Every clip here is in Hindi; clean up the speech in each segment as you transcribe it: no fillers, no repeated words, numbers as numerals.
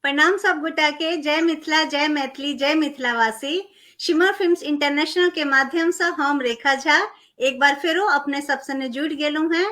प्रणाम सब गोटा के। जय मिथिला, जय मैथिली, जय मिथिलावासी। शिमर फिल्म्स इंटरनेशनल के माध्यम से हम रेखा झा एक बार फेरो अपने सब संगे जुड़ गेलू हैं।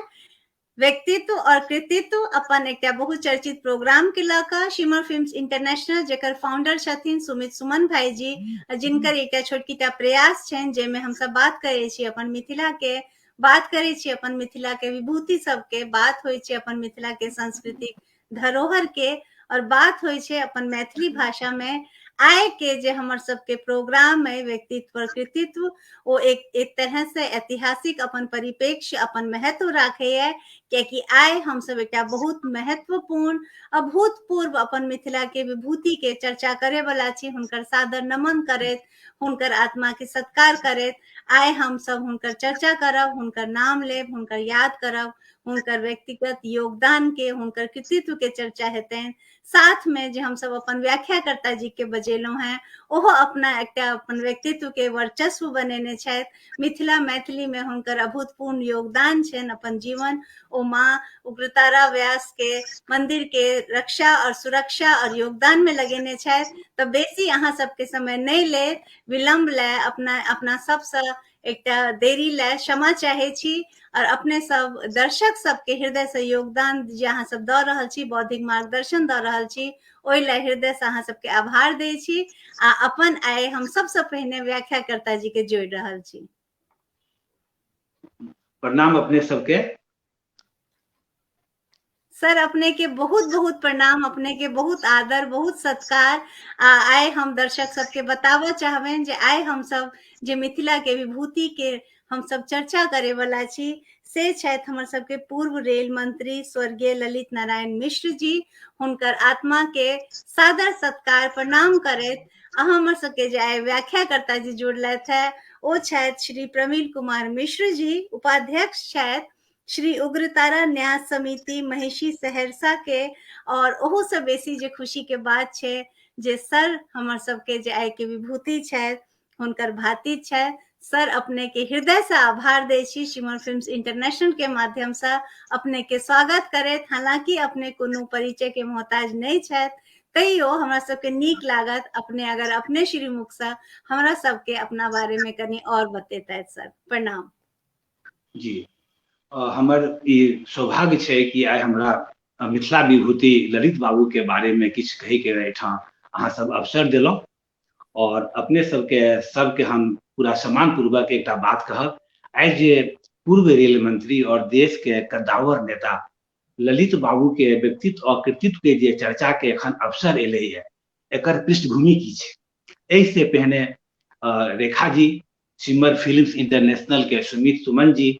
व्यक्तित्व और कृतित्व अपन एक बहुचर्चित प्रोग्राम के लक शिमर फिल्म्स इंटरनेशनल जेकर फाउंडर छथिन सुमित सुमन भाई जी, जिनकर एक छोटकीटा प्रयास छन जेमे हम सब बात करे छी अपन मिथिला के, बात करे छी अपन मिथिला के विभूति सब के, बात होय छै अपन मिथिला के सांस्कृतिक धरोहर के, और बात होय छै अपन मैथिली भाषा में आय के जे हमर सबके प्रोग्राम में व्यक्तित्व और कृतित्व वो एक तरह से ऐतिहासिक अपन परिप्रेक्ष्य अपन महत्व राखे है। क्योंकि आय हम सब एक बहुत महत्वपूर्ण अभूतपूर्व अपन मिथिला के विभूति के चर्चा करे वाला छी। हुनकर सादर नमन करैत, हुनकर आत्मा के सत्कार करैत आय हम सब हुनकर चर्चा करब, हुनकर नाम लेब, हुनकर याद करब, हुनकर व्यक्तिगत योगदान के, हुनकर कृतित्व के चर्चा हेतैन। साथ में जे हम सब अपन व्याख्याकर्ता जी के बजेलहुं हैं, ओहो अपना एकटा अपन व्यक्तित्व के वर्चस्व बनेने छथि। मिथिला मैथिली में हुनकर अभूतपूर्व योगदान छनि। अपन जीवन ओ माँ उग्रतारा व्यास के मंदिर के रक्षा और सुरक्षा और योगदान में लगेने छथि। तो बेसी अहाँ सबके समय नहीं ले, विलंब ले अपना सबसे एकटा देरी ले क्षमा चाहे छी। और अपने सब दर्शक सबके हृदय से योगदान जे अहाँ सब द रहल छी, बौद्धिक मार्गदर्शन द रहल छी, ओहि ले हृदय से अहाँ सबके आभार दै छी। आ अपन आय हम सबसे पहिने व्याख्याकर्ता जी के जोड़ रहल छी। प्रणाम अपने सबके। सर अपने के बहुत बहुत प्रणाम, अपने के बहुत आदर, बहुत सत्कार। आय हम दर्शक सबके बतावा चाहबेन जे आय हम सब जे मिथिला के विभूति के हम सब चर्चा करे वाला छी से छथि हमर सबके पूर्व रेल मंत्री स्वर्गीय ललित नारायण मिश्र जी। हुनकर आत्मा के सादर सत्कार प्रणाम करैत हमर सबके जे आय व्याख्याकर्ता जी जुड़लथि है ओ छथि श्री प्रवीण कुमार मिश्र जी, उपाध्यक्ष छथि श्री उग्रतारा न्यास समिति महिषी सहरसा के। और ओहो से बेसी जे खुशी के बात छे जे सर हमर सबके जे आय के विभूति छथि हुनकर भाती छथि। सर अपने के हृदय से आभार दै छी शिमर फिल्म्स इंटरनेशनल के माध्यम से अपने के स्वागत करैत। हालांकि अपने कोनो परिचय के मोहताज नहीं छथि, तैयो हमरा सबके नीक लागत अपने अगर अपने श्रीमुख से हमरा सबके अपना बारे में कनी और बतेतैथ। सर प्रणाम। जी हमर ई सौभाग्य छै कि आइ हमरा मिथिला विभूति ललित बाबू के बारे में किछु कहे के एहिठाम अहाँ सब अवसर देलहुं। और अपने सबके हम पूरा सम्मान पूर्वक एक बात कहब। आइ जे पूर्व रेल मंत्री और देश के कद्दावर नेता ललित बाबू के व्यक्तित्व और कृतित्व के जे चर्चा के एखन अवसर एले है, एकर पृष्ठभूमि की छै। एहि से पहिने Rekha ji, shimmer films international के सुमित सुमन जी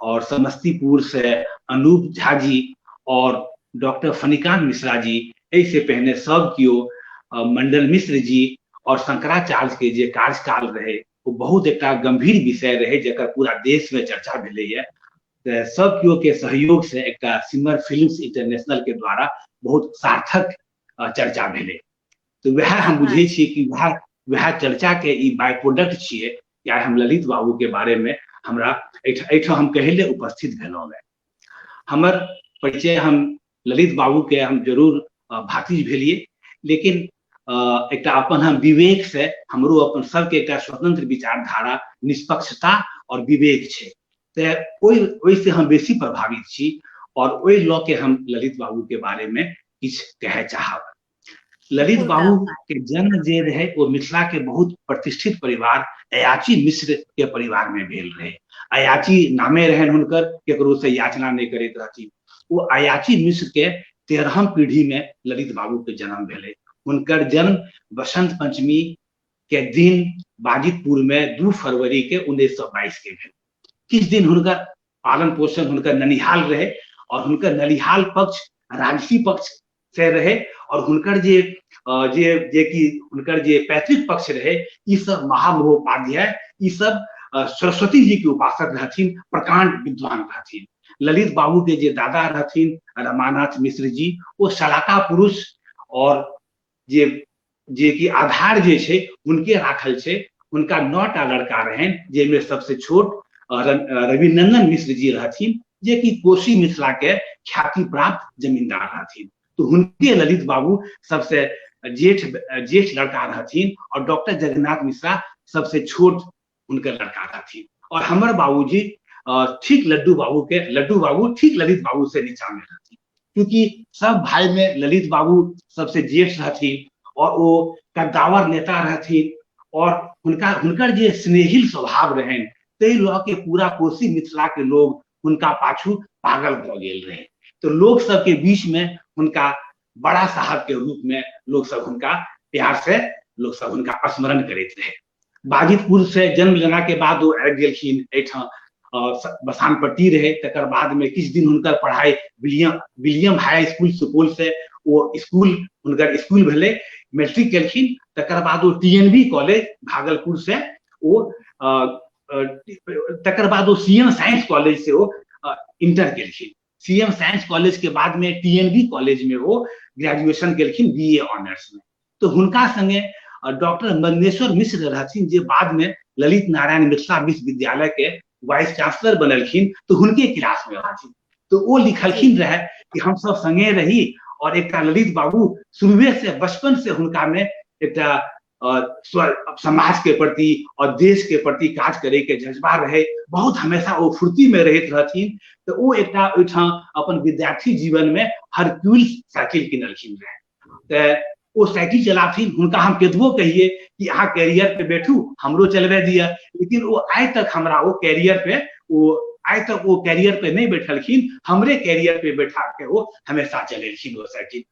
और समस्तीपुर से अनूप झा जी और डॉक्टर फणिकांत मिश्रा जी, ऐसे पहले सब कियो मंडल मिश्र जी और शंकराचार्य के जे कार्यकाल रहे वो बहुत एक गंभीर विषय रहे जकर पूरा देश में चर्चा भेले है। तो सब कियो के सहयोग से एक शिमर फिल्म्स इंटरनेशनल के द्वारा बहुत सार्थक चर्चा भेले। तो वह हम बुझे छी कि वह चर्चा के ई बाय प्रोडक्ट छिए कि हम ललित बाबू के बारे में हमरा एठाम हम कहले उपस्थित भेलहुँ। हमर परिचय हम ललित बाबू के हम जरूर भातिज भेलिए, लेकिन एक अपन हम विवेक से हमरो अपन सबके एक स्वतंत्र विचारधारा, निष्पक्षता और विवेक छे, तो ओइ से हम बेसी प्रभावित छी और ओइ लऽ के हम ललित बाबू के बारे में किछ कहे चाहब। ललित बाबू के जन्म जे रहे वो मिथिला के बहुत प्रतिष्ठित परिवार अयाची मिश्र के परिवार में भेल रहे। अयाची नामे रहन हुनकर, केकरो से याचना नहीं करैत रहथिन। वो अयाची मिश्र के 13वीं पीढ़ी में ललित बाबू के जन्म भेले। हुनकर जन्म बसंत पंचमी के दिन बाजितपुर में 2 फरवरी के 1922 के भेल। किस दिन हुनकर पालन पोषण हुनकर ननिहाल रहे और हुनकर ननिहाल पक्ष राजसी पक्ष से रहे और हुनकर जे हुनकर जे पैतृक पक्ष रहे ई सब महामहोपाध्याय, ई सब सरस्वती जी के उपासक रहथिन, प्रकांड विद्वान रहथिन। ललित बाबू के जे दादा रहथिन रमानाथ मिश्र जी, वो सलाका पुरुष और जे कि आधार जे छे उनके राखल छे। उनका 9टा लड़का रहन, जेमे सबसे छोट रविनंदन मिश्र जी रहथिन, जे कि कोशी मिथिला के ख्याति प्राप्त जमींदार रहथिन। तो हुनके ललित बाबू सबसे जेठ जेठ लड़का रहथिन और डॉक्टर जगन्नाथ मिश्रा सबसे छोट उनके लड़का रहथिन। और हमर बाबूजी ठीक लड्डू बाबू ठीक ललित बाबू से नीचा में रहथिन, क्योंकि सब भाई में ललित बाबू सबसे जेठ रहथिन और वो कद्दावर नेता रहथिन और हुनकर जे स्नेहिल स्वभाव रहन तै लऽ के पूरा कोशी मिथिला के लोग हुनका पाछू पागल भऽ गेल रहे। तो लोग सब के बीच में हुनका बड़ा साहब के रूप में लोग सब हुनका प्यार से लोग सब हुनका स्मरण करैत रहे। बाजितपुर से जन्म लेना के बाद वो आबि गेलखिन एठाम बसानपट्टी रहे। तकर बाद में किछ दिन हुनकर पढ़ाई विलियम हाई स्कूल सुपौल से वो स्कूल हुनकर स्कूल भेले, मैट्रिक केलखिन। तकर बाद वो टीएनबी कॉलेज भागलपुर से वो तकर बाद वो सीएम साइंस कॉलेज से वो इंटर केलखिन। सीएम साइंस कॉलेज के बाद में टीएनबी कॉलेज में वो ग्रेजुएशन केलखिन बीए ऑनर्स में। तो हुनका संगे डॉक्टर मंगेश्वर मिश्र रहथिन जे बाद में ललित नारायण मिथिला विश्वविद्यालय के वाइस चांसलर बनलखिन। तो हुनके क्लास में रहथिन। तो वो लिखलखिन रहे कि हम सब संगे रही और एक ललित बाबू शुरुए से बचपन से हुनका में एक समाज के प्रति और देश के प्रति काज करे के जज्बा रहे। बहुत हमेशा वो फुर्ती में रहत रहथिन। तो वो एक अपन विद्यार्थी जीवन में हरक्यूलिस साइकिल किनलखिन रहे। तो वो साइकिल चलाथिन। हुनका हम केतबो कहिए कि अहाँ कैरियर पे बैठू हमरो चलबे दिया, लेकिन वो आइ तक हमरा वो कैरियर पे नहीं बैठलखिन, हमरे कैरियर पे बैठा के वो हमेशा चलेलखिन वो साइकिल।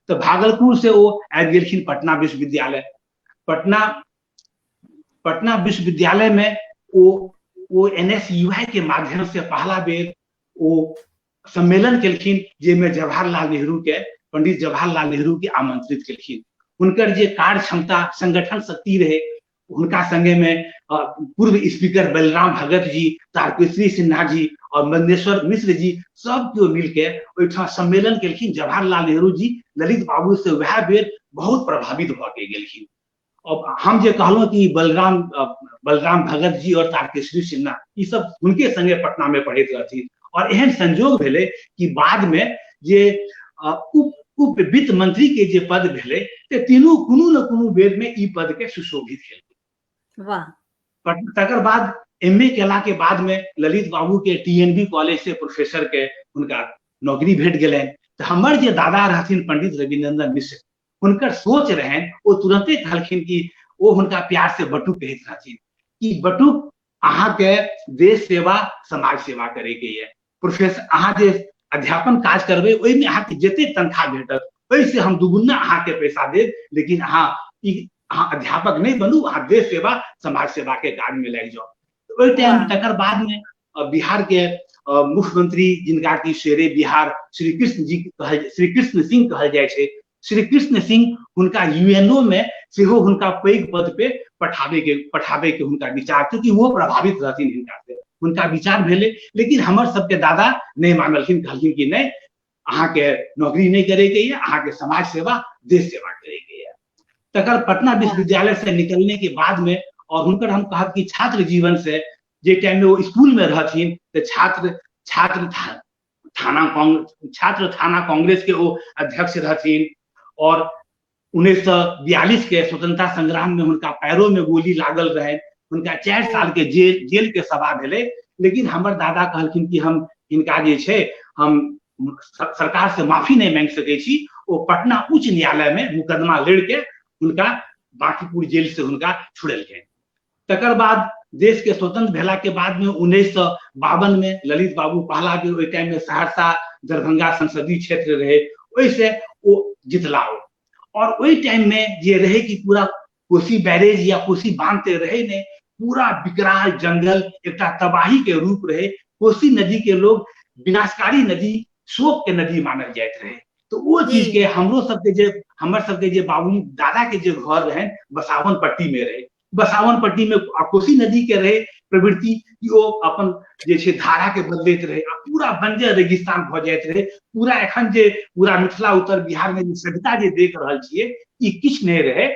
तो भागलपुर से वो आबि गेलखिन पटना विश्वविद्यालय। पटना विश्वविद्यालय में वो एनएसयूआई के माध्यम से पहला बेर वो सम्मेलन केलखिन, जेमे पंडित जवाहरलाल नेहरू के आमंत्रित केलखिन। हुनकर जे कार्य क्षमता संगठन शक्ति रहे, हुनका संगे में पूर्व स्पीकर बलराम भगत जी, तारकेश्वरी सिन्हा जी और मंगेश्वर मिश्र जी सब केओ मिलके ओहिठाम सम्मेलन केलखिन। जवाहरलाल नेहरू जी ललित बाबू से वह बेर बहुत प्रभावित भऽ के गेलखिन। अब हम जे कहलहुँ कि बलराम भगत जी और तारकेश्वरी सिन्हा ई सब हुनके संगे पटना में पढ़ैत रहथिन। और एहन संजोग भेले कि बाद में जे उप वित्त मंत्री के जे पद भेले ते तीनों कोनो न कोनो बेर में ई पद के सुशोभित केलखिन। वाह। तकर बाद एमए केला के बाद में ललित बाबू के टीएनबी कॉलेज से प्रोफेसर के हुनका नौकरी भेट गेलनि। तो हमर जे दादा रहथिन पंडित रविनंदन मिश्र, हुनकर सोच रहन, वो तुरंते कहलखिन कि वो हुनका प्यार से बटुक कहैत रहथिन कि बटुक अहाँ के देश सेवा समाज सेवा करे के ये। प्रोफेसर अहाँ जे अध्यापन काज करबे ओहिमे अहाँ के जते तनख्वाह भेटत ओहिसे हम दुगुना अहाँ के पैसा देब, लेकिन अहाँ अध्यापक नहीं बनू, अहाँ देश सेवा समाज सेवा के कार्य में लग जाओ। ओहि टाइम तकर बाद में बिहार के मुख्यमंत्री जिनका की शेरे बिहार श्री कृष्ण सिंह कहल जाय छे, श्री कृष्ण सिंह हुनका यूएनओ में सेहो हुनका पैघ पद पे पठाबे के हुनका विचार, क्योंकि वो प्रभावित रहथिन हिनका से, हुनका विचार भेले। लेकिन हमर सबके दादा नहीं मानलखिन, कहलखिन कि नहीं अहाँ के नौकरी नहीं करे के ये, अहाँ के समाज सेवा देश सेवा करे के ये। तकर पटना विश्वविद्यालय से निकलने के बाद में और हुनकर हम कहब कि छात्र जीवन से जे टाइम में वो स्कूल में रहथिन तो छात्र थाना कांग्रेस के वो अध्यक्ष रहथिन। और 1942 के स्वतंत्रता संग्राम में हुनका पैरों में गोली लागल रहे, हुनका 4 साल के जेल के सभा भेले। लेकिन हमर दादा कहलखिन कि हम इनका जे छे हम सरकार से माफी नहीं मांग सके छी। वो पटना उच्च न्यायालय में मुकदमा लड़ के हुनका बांकीपुर जेल से हुनका छुड़ेलखिन। तकर बाद देश के स्वतंत्र भेला के बाद में 1952 में ललित बाबू पहला बेर ओहि टाइम में सहरसा दरभंगा संसदीय क्षेत्र रहे, ओहिसे वो जितलाओ। और वही टाइम में ये रहे कि पूरा कोसी बैरेज या कोसी बांधते रहे ने, पूरा विकराल जंगल एक तबाही के रूप रहे। कोसी नदी के लोग विनाशकारी नदी, शोक के नदी मानल जाते रहे। तो वो चीज के हमर सबके जे बाबू दादा के जे घर रहे बसावन पट्टी में रहे। बसावन पट्टी में कोसी नदी के रहे प्रवृत्ति कि वो अपन जे छे धारा के बदलैत रहे, पूरा बंजर रेगिस्तान भ जाइत रहे। पूरा एखन जे पूरा मिथिला उत्तर बिहार में जे सभ्यता जे देख रहल छिए ई किछ नहीं रहे।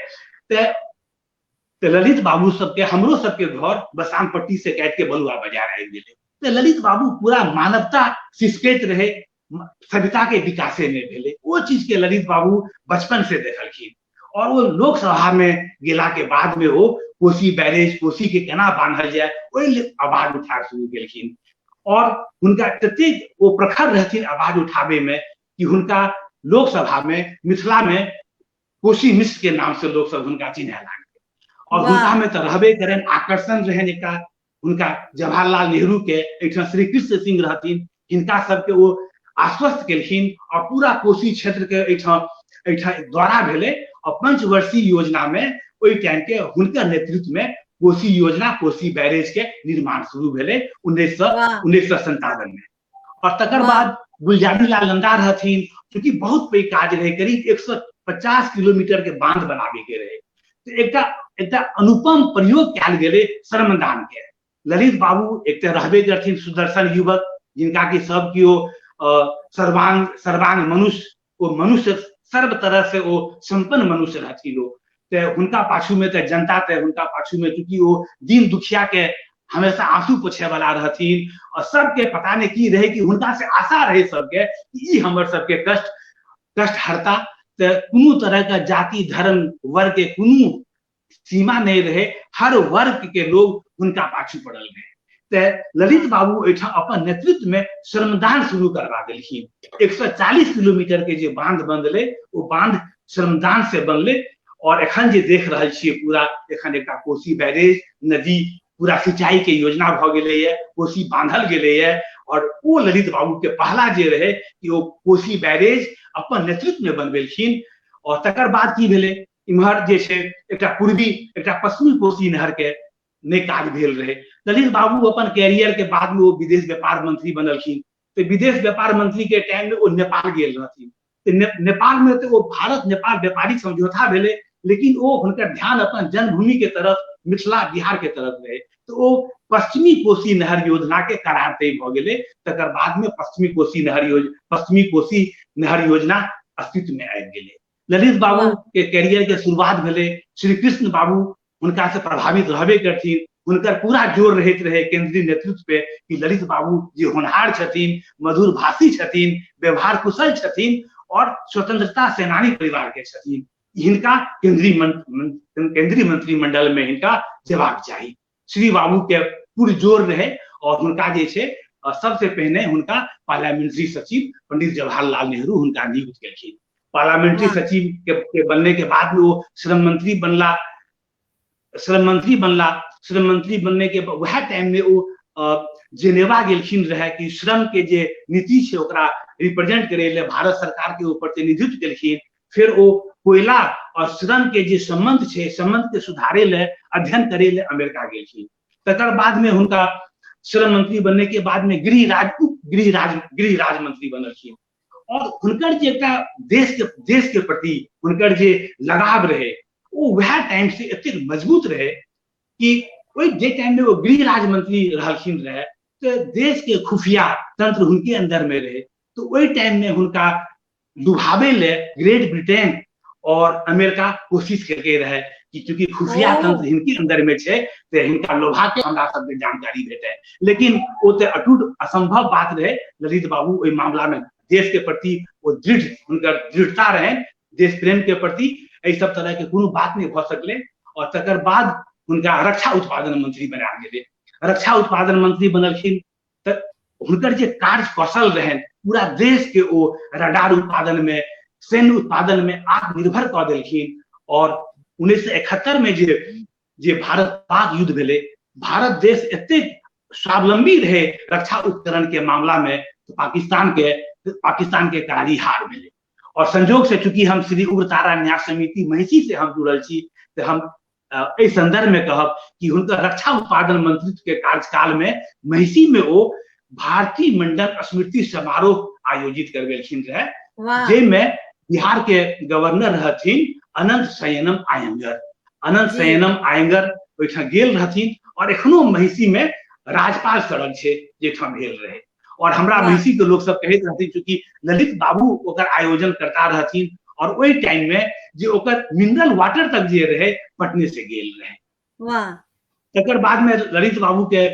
ते ललित बाबू सबके हमरो सबके घर बसावन पट्टी से काट के बलुआ बाजार आबि गेले। तो ललित बाबू पूरा मानवता सिसकैत रहे, सभ्यता के विकासे में भेले वो चीज के ललित बाबू बचपन से देखलखिन। और वो लोकसभा में गेला के बाद में वो कोसी बैरेज कोसी के केना बांधल जाए ओहि आवाज उठा शुरू केलखिन। और हुनका ततेक वो प्रखर रहथिन आवाज उठाबे में कि हुनका लोकसभा में मिथिला में कोशी मिश्र के नाम से लोग सब हुनका चिन्हे लागल। और हुनका में तो रहबे करें आकर्षण रहन एकटा हुनका जवाहरलाल नेहरू के एठाम श्री कृष्ण सिंह रहथिन, हिनका सबके वो आश्वस्त केलखिन और पूरा कोशी क्षेत्र के एठाम द्वारा भेले। और पंचवर्षीय योजना में ओई टाइम के हुनकर नेतृत्व में कोशी योजना कोशी बैरेज के निर्माण शुरू भेले 1957 में। और तकर बाद गुलजारी लाल नंदा रहथिन, क्योंकि बहुत पैघ काज रहे, करीब 150 किलोमीटर के बांध बनाबे के रहे। तो एकटा अनुपम प्रयोग कयल गेले श्रमदान के। ललित बाबू एकटा रहबे करथिन सुदर्शन युवक, जिनका कि सब कियो सर्वांग मनुष्य, वो मनुष्य सर्व तरह से वो संपन्न मनुष्य रहथिन लोग। तो हुनका पाछू में तो जनता थे, हुनका पाछू में चूंकि वो दीन दुखिया के हमेशा आंसू पोछे वाला रहथिन। और सबके पता नहीं की रहे कि हुनका से आशा रहे सबके कि ई हमर सबके कष्ट हरता। तो कोनो तरह का जाति धर्म वर्ग के कोनो सीमा नहीं रहे, हर वर्ग के लोग हुनका पाछू पड़ल रहे। तो ललित बाबू एठाम अपन नेतृत्व में श्रमदान शुरू करवा देलखिन। 140 किलोमीटर के जो बांध बनले वो बांध श्रमदान से बनले। और एखन जे देख रहल छियै पूरा एखन एकटा कोशी बैरेज नदी पूरा सिंचाई के योजना भ गेले है, कोशी बांधल गेले है। और वो ललित बाबू के पहला जे रहे कि वो कोशी बैरेज अपन नेतृत्व में बनबेलखिन। और तकर बाद की भेले इम्हर जे छै एकटा पूर्वी एकटा पश्चिमी कोशी नहर के नहीं काज भेल रहे। ललित बाबू अपन कैरियर के बाद में वो विदेश व्यापार मंत्री बनलखिन। तो विदेश व्यापार मंत्री के टाइम में वो नेपाल गेल रहथिन। तो नेपाल में तो वो भारत नेपाल व्यापारिक समझौता भेले, लेकिन वो हुनकर ध्यान अपन जन्मभूमि के तरफ मिथिला बिहार के तरफ रहे। तो वो पश्चिमी कोशी नहर योजना के करार तय भ गेले। तकर बाद में पश्चिमी कोशी नहर योजना अस्तित्व में आबि गेले। ललित बाबू के कैरियर के शुरुआत भेले। श्री कृष्ण बाबू हुनका से प्रभावित रहबे करथिन। हुनकर पूरा जोर रहैत रहे केंद्रीय नेतृत्व पे कि ललित बाबू जे होनहार छथिन, मधुर भाषी छथिन, व्यवहार कुशल छथिन और स्वतंत्रता सेनानी परिवार के छथिन, हिनका केंद्रीय मंत्रिमंडल में हिनका जेबाक चाही। श्री बाबू के पूरा जोर रहे। और हुनका जे छै सबसे पहले हुनका पार्लियामेंट्री सचिव पंडित जवाहरलाल नेहरू हुनका नियुक्त केलखिन। पार्लियामेंट्री सचिव के बनने के बाद में वो श्रम मंत्री बनला। श्रम मंत्री बनने के वह टाइम में वो जेनेवा गेलखिन रहे कि श्रम के जे नीति छै ओकरा रिप्रेजेंट करे ले भारत सरकार के प्रतिनिधित्व केलखिन। फिर वो कोयला और श्रम के जे संबंध छै संबंध के सुधारे ले अध्ययन करे ले अमेरिका गेलखिन। तकर बाद में हुनका श्रम मंत्री बनने के बाद में गृह राज मंत्री बनलखिन। और हुनकर जे एकटा देश के प्रति हुनकर जे लगाव रहे वो वह टाइम से एते मजबूत रहे कि ओई जे टाइम में वो गृह राज्य मंत्री रहलखिन रहे तो देश के खुफिया तंत्र उनके अंदर में रहे। तो ओई टाइम में हुनका लुभावे ले ग्रेट ब्रिटेन और अमेरिका कोशिश करके रहे कि चूंकि खुफिया तंत्र इनके अंदर में छे तो इनका लोभा के हमरा सबके जानकारी भेटे। लेकिन वो तो अटूट असंभव बात रहे। ललित बाबू ओई मामला में देश के प्रति वो दृढ़ता रहे, देश प्रेम के प्रति ऐ सब तरह के कोनो बात नहीं भ सकले। और तकर बाद हुनका रक्षा उत्पादन मंत्री बना गेले। रक्षा उत्पादन मंत्री बनलखिन तो हुनकर जे कार्य कौशल रहे पूरा देश के वो रडार उत्पादन में सैन्य उत्पादन में आत्मनिर्भर कर देलखिन। और 1971 में जे भारत पाक युद्ध भेले, भारत देश एते स्वावलंबी रहे रक्षा उपकरण के मामला में तो पाकिस्तान के कारी हार भेले। और संजोग से चूंकि हम श्री उग्रतारा न्यास समिति महिषी से हम जुड़ल छी तो हम इस संदर्भ में कहब कि हुनकर रक्षा उत्पादन मंत्रित्व के कार्यकाल में महिषी में वो भारतीय मंडल स्मृति समारोह आयोजित करवेलखिन रहे, जेमे बिहार के गवर्नर रहथिन अनंत शयनम आयंगर ओइठा गेल रहथिन। और एखनो महिषी में राजपाल सड़क छे जेठा भेल रहे। और हमरा महिषी के लोग सब कहैत रहथिन चूंकि ललित बाबू ओकर आयोजन करता रहथिन। और ओई टाइम में जे ओकर मिनरल वाटर तक जे रहे पटने से गेल रहे। तकर बाद में ललित बाबू के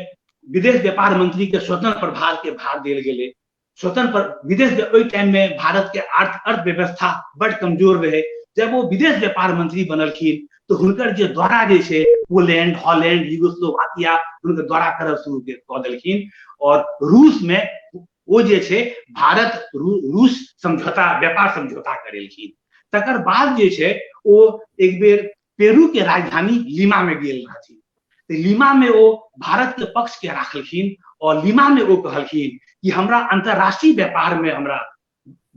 विदेश व्यापार मंत्री के स्वतंत्र प्रभार के भार देल गेले। स्वतंत्र विदेश ओहि टाइम में भारत के अर्थव्यवस्था बड़ कमजोर रहे। जब वो विदेश व्यापार मंत्री बनलखिन तो हुनकर जे दौरा जे छै पोलैंड, हॉलैंड, यूगोस्लोवाकिया हुनकर दौरा करब शुरू कऽ देलखिन। और रूस में वो जे छै भारत रूस समझौता, व्यापार समझौता करेलखिन। तकर बाद जे छै ओ एक बेर पेरू के राजधानी लीमा में गेल रहथिन। तो लीमा में वो भारत के पक्ष के राखलखिन और लीमा में वो कहलखिन कि हमरा अंतरराष्ट्रीय व्यापार में हमरा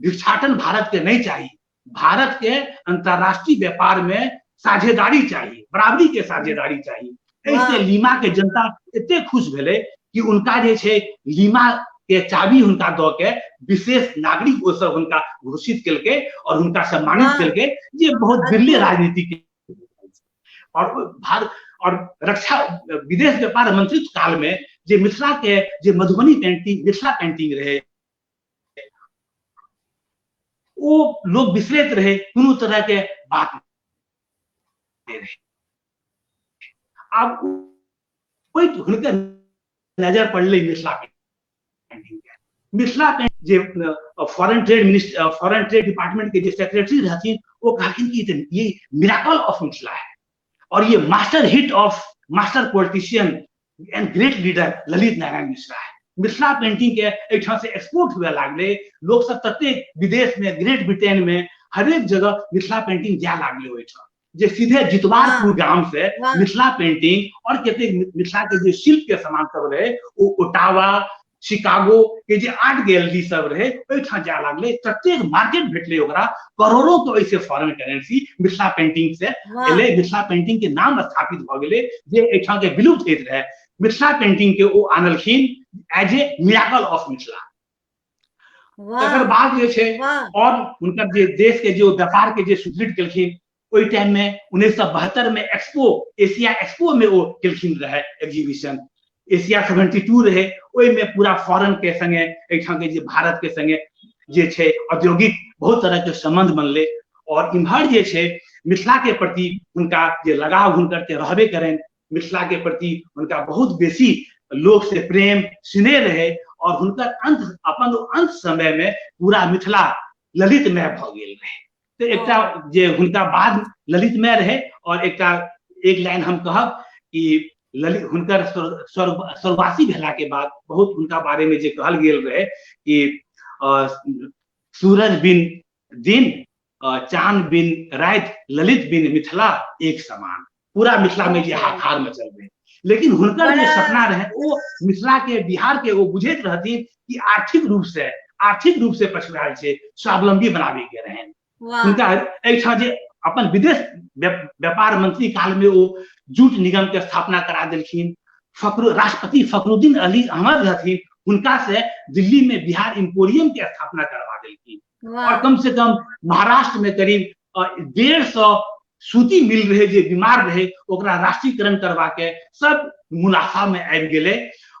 भिक्षाटन भारत के नहीं चाहिए, भारत के अंतरराष्ट्रीय व्यापार में साझेदारी चाहिए, बराबरी के साझेदारी चाहिए। ऐसे लीमा के जनता इतने खुश भेले कि उनका जे छै लीमा के चाबी हुनका दऽ के विशेष नागरिक ओ सब हुनका घोषित केलकै और हुनका सम्मानित केलकै, जे बहुत बिरले राजनीति के। और भारत और रक्षा विदेश व्यापार मंत्रित्व काल में जे मिथिला के जे मधुबनी पेंटिंग, मिथिला पेंटिंग रहे, वो लोग बिसरैत रहे, कोनो तरह के बात रहे। अब कोई हुनकर नजर पड़ले मिथिला पेंटिंग के। मिथिला पेंटिंग जे फॉरेन ट्रेड डिपार्टमेंट के जे सेक्रेटरी रहथिन, वो कहलखिन कि ये मिरेकल ऑफ मिथिला है और ये master hit of master politician and great leader Lalit Narayan Mishra है। मिथिला पेंटिंग के एठाम से एक्सपोर्ट हुए लागले, लोग सब तते विदेश में, ग्रेट ब्रिटेन में हर एक जगह मिथिला पेंटिंग जाए लागले ओठाम। जे सीधे जितवारपुर गांव से मिथिला पेंटिंग और कते मिथिला के जे शिल्प के सामान सब रहे, वो ओटावा, शिकागो के जे आर्ट गैलरी सब रहे, ओठाम जाए लागले। प्रत्येक मार्केट भेटले ओकरा, करोड़ों के ऐसे फॉरेन करेंसी मिथिला पेंटिंग से एले। मिथिला पेंटिंग के नाम स्थापित भ गेले, जे एठाम के विलुप्त होइत रहे। मिथिला पेंटिंग के वो आनलखिन as a miracle of Mithila. तकर बाद जे छै और हुनकर जे देश के जो व्यापार के जे सुदृढ़ केलखिन, ओहि टाइम में 1972 में एक्सपो, एशिया एक्सपो में वो केलखिन रहे एग्जीबिशन। एशिया 72 रहे, ओहि में पूरा फॉरेन के संगे एठाम के जे भारत के संगे जे छै औद्योगिक बहुत तरह के संबंध बनले। और इम्हर जे छै मिथिला के प्रति हुनका जे लगाव हुनकर के रहबे करें, मिथिला के प्रति हुनका बहुत बेसी लोग से प्रेम स्नेह रहे। और हुनकर अपन अंत समय में पूरा मिथिला ललितमय भ गेल रहे। तो एकटा जे हुनका बाद ललितमय रहे। और एक लाइन हम कहब कि ललित हुनकर स्वर्गवासी भेला के बाद बहुत हुनका बारे में जे कहल गेल रहे कि सूरज बिन दिन, चांद बिन रात, ललित बिन मिथिला एक समान। पूरा मिथिला में जे हाहाकार मचल रहे। लेकिन हुनकर जे सपना रहे, वो मिथिला के, बिहार के वो बुझैत रहथिन कि आर्थिक रूप से पछुआएल छै, स्वावलंबी बनाबे के रहे। हुनका एठाम जे अपन विदेश व्यापार मंत्री काल में वो जूट निगम के स्थापना करा देलखिन। राष्ट्रपति फखरुद्दीन अली अहमद रहथिन, उनका से दिल्ली में बिहार इंपोरियम के स्थापना करवा देलखिन। और कम से कम महाराष्ट्र में करीब 150 सूती मिल रहे, जे बीमार रहे, ओकरा राष्ट्रीयकरण करवा के सब मुनाफा में आबि गेले।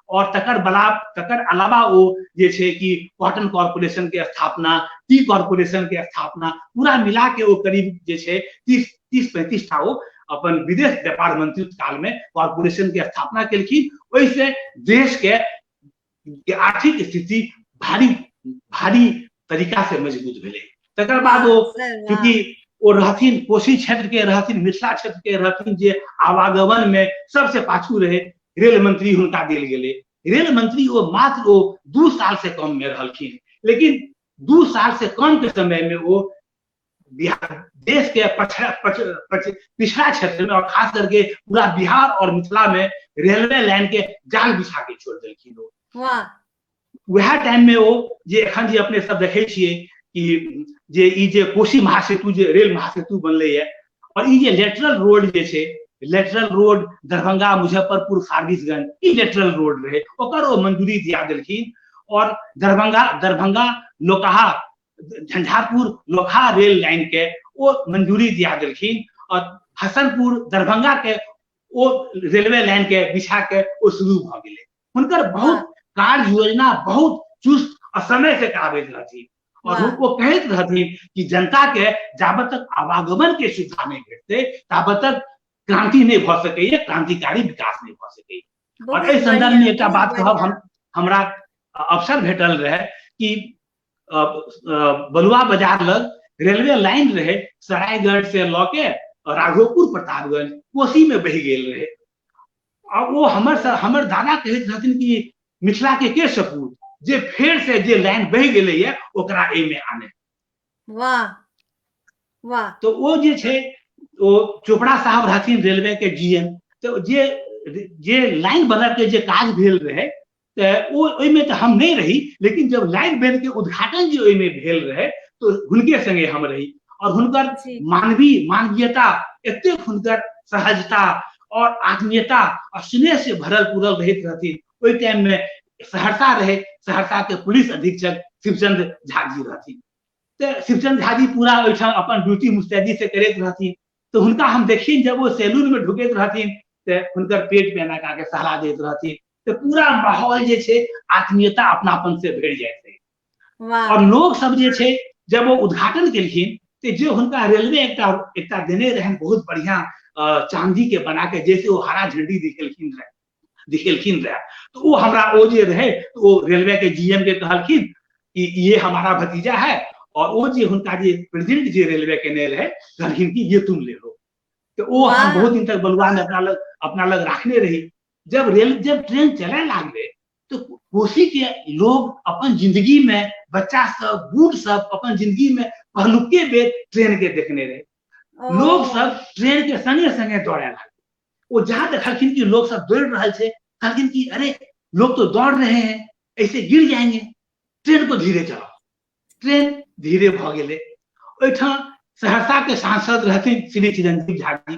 और तकर अलावा वो जे छै कि कॉटन कॉर्पोरेशन के स्थापना, टी कॉर्पोरेशन के स्थापना, पूरा मिला के वो करीब जे छै 30-35 टा वो अपन विदेश व्यापार मंत्रित्व काल में कॉर्पोरेशन के स्थापना केलखिन। ओइसे देश के आर्थिक स्थिति भारी तरीका से मजबूत भेले। तकर बाद वो क्योंकि वो रहथिन कोशी क्षेत्र के रहथिन, मिथिला क्षेत्र के रहथिन, जे आवागमन में सबसे पाछू रहे, रेल मंत्री हुनका देल गेले। रेल मंत्री वो मात्र 2 साल से कम में रहलखिन। लेकिन 2 साल से कम के समय में वो बिहार देश के पिछड़ा क्षेत्र में और खास करके पूरा बिहार और मिथिला में रेलवे लाइन के जाल बिछा के छोड़ देलखिन। वह टाइम में वो जे एखन जे अपने सब देखे छिए कि जे कोशी महासेतु, जे रेल महासेतु बनले है, और ये लेटरल रोड जे छै, लेटरल रोड दरभंगा, मुजफ्फरपुर, फारबिसगंज, ई लेटरल रोड रहे, ओकर वो मंजूरी दिया देलखिन। और दरभंगा लोकहा, झंझारपुर लोकहा रेल लाइन के वो मंजूरी दिया देलखिन। और हसनपुर दरभंगा के वो रेलवे लाइन के बिछा के वो शुरू भ गेले। हुनकर बहुत कार्य योजना बहुत चुस्त और समय से कराबैत रहथिन। और वो कहते रहथिन कि जनता के जाबत तक आवागमन के सुविधा नहीं भेटते, ताबत तक क्रांति नहीं भ सकैए, क्रांतिकारी विकास नहीं भ सकैए। और इस संदर्भ में एक बात कहब, हमरा अवसर भेटल रहे कि बलुआ बाजार लग रेलवे लाइन रहे, सरायगढ़ से लऽ के राघोपुर प्रतापगंज कोसी में बह गेल रहे। और वो हमर दादा कहैत रहथिन कि मिथिला के सपूत जे फेर से जे लाइन बह गेलै है ओकरा एमे आने। वाह वाह। तो वो जे छे वो चोपड़ा साहब रहथिन रेलवे के जीएम, तो जे लाइन बनल के जे काज भेल रहे तो ओइमे तो हम नहीं रही, लेकिन जब लाइन बन के उद्घाटन जो ओइमे भेल रहे तो हुनके संगे हम रही। और हुनकर मानवीयता एते हुनकर सहजता और आत्मीयता और स्नेह से भरल पूरल रहते रहथिन। ओइ टाइम में सहरसा रहे, सहरसा के पुलिस अधीक्षक शिवचंद्र झा जी रहथिन। तो शिवचंद्र झा जी पूरा ओइठाम अपन ड्यूटी मुस्तैदी से करैत रहथिन। तो हुनका हम देखिन जब वो सैलून में ढुकैत रहथिन तो हुनकर पेट पे एना के सहला दैत रहथिन। तो पूरा माहौल जे छे आत्मीयता अपनापन से भर जाय छे। और लोग सब जे छे जब वो उद्घाटन केलखिन तो जो हुनका रेलवे एकटा देने रहन बहुत बढ़िया चांदी के बना के, जैसे वो हरा झंडी दिखेलखिन रहे। तो वो हमरा वो जे रहे तो वो रेलवे के जीएम के कहलखिन कि ये हमारा भतीजा है, और वो जे हुनका जे प्रेजेंट जे रेलवे के ने रहे कहलखिन कि ये तुम ले लो। तो वो हम बहुत दिन तक बलुआ में अपना लग रखने रही। जब ट्रेन चले लागले तो कोसी के लोग अपन जिंदगी में, बच्चा सब बूढ़ सब अपन जिंदगी में पहलुके बेर ट्रेन के देखने रहे। लोग सब ट्रेन के संगे संगे दौड़े लगे। वो जहां देखलखिन कि लोग सब दौड़ रहे थे, कहलखिन कि अरे लोग तो दौड़ रहे हैं, ऐसे गिर जाएंगे, ट्रेन को धीरे चलाओ। ट्रेन धीरे भ गेले। ओइठाम सहरसा के सांसद रहथिन श्री चिरंजीव झा जी,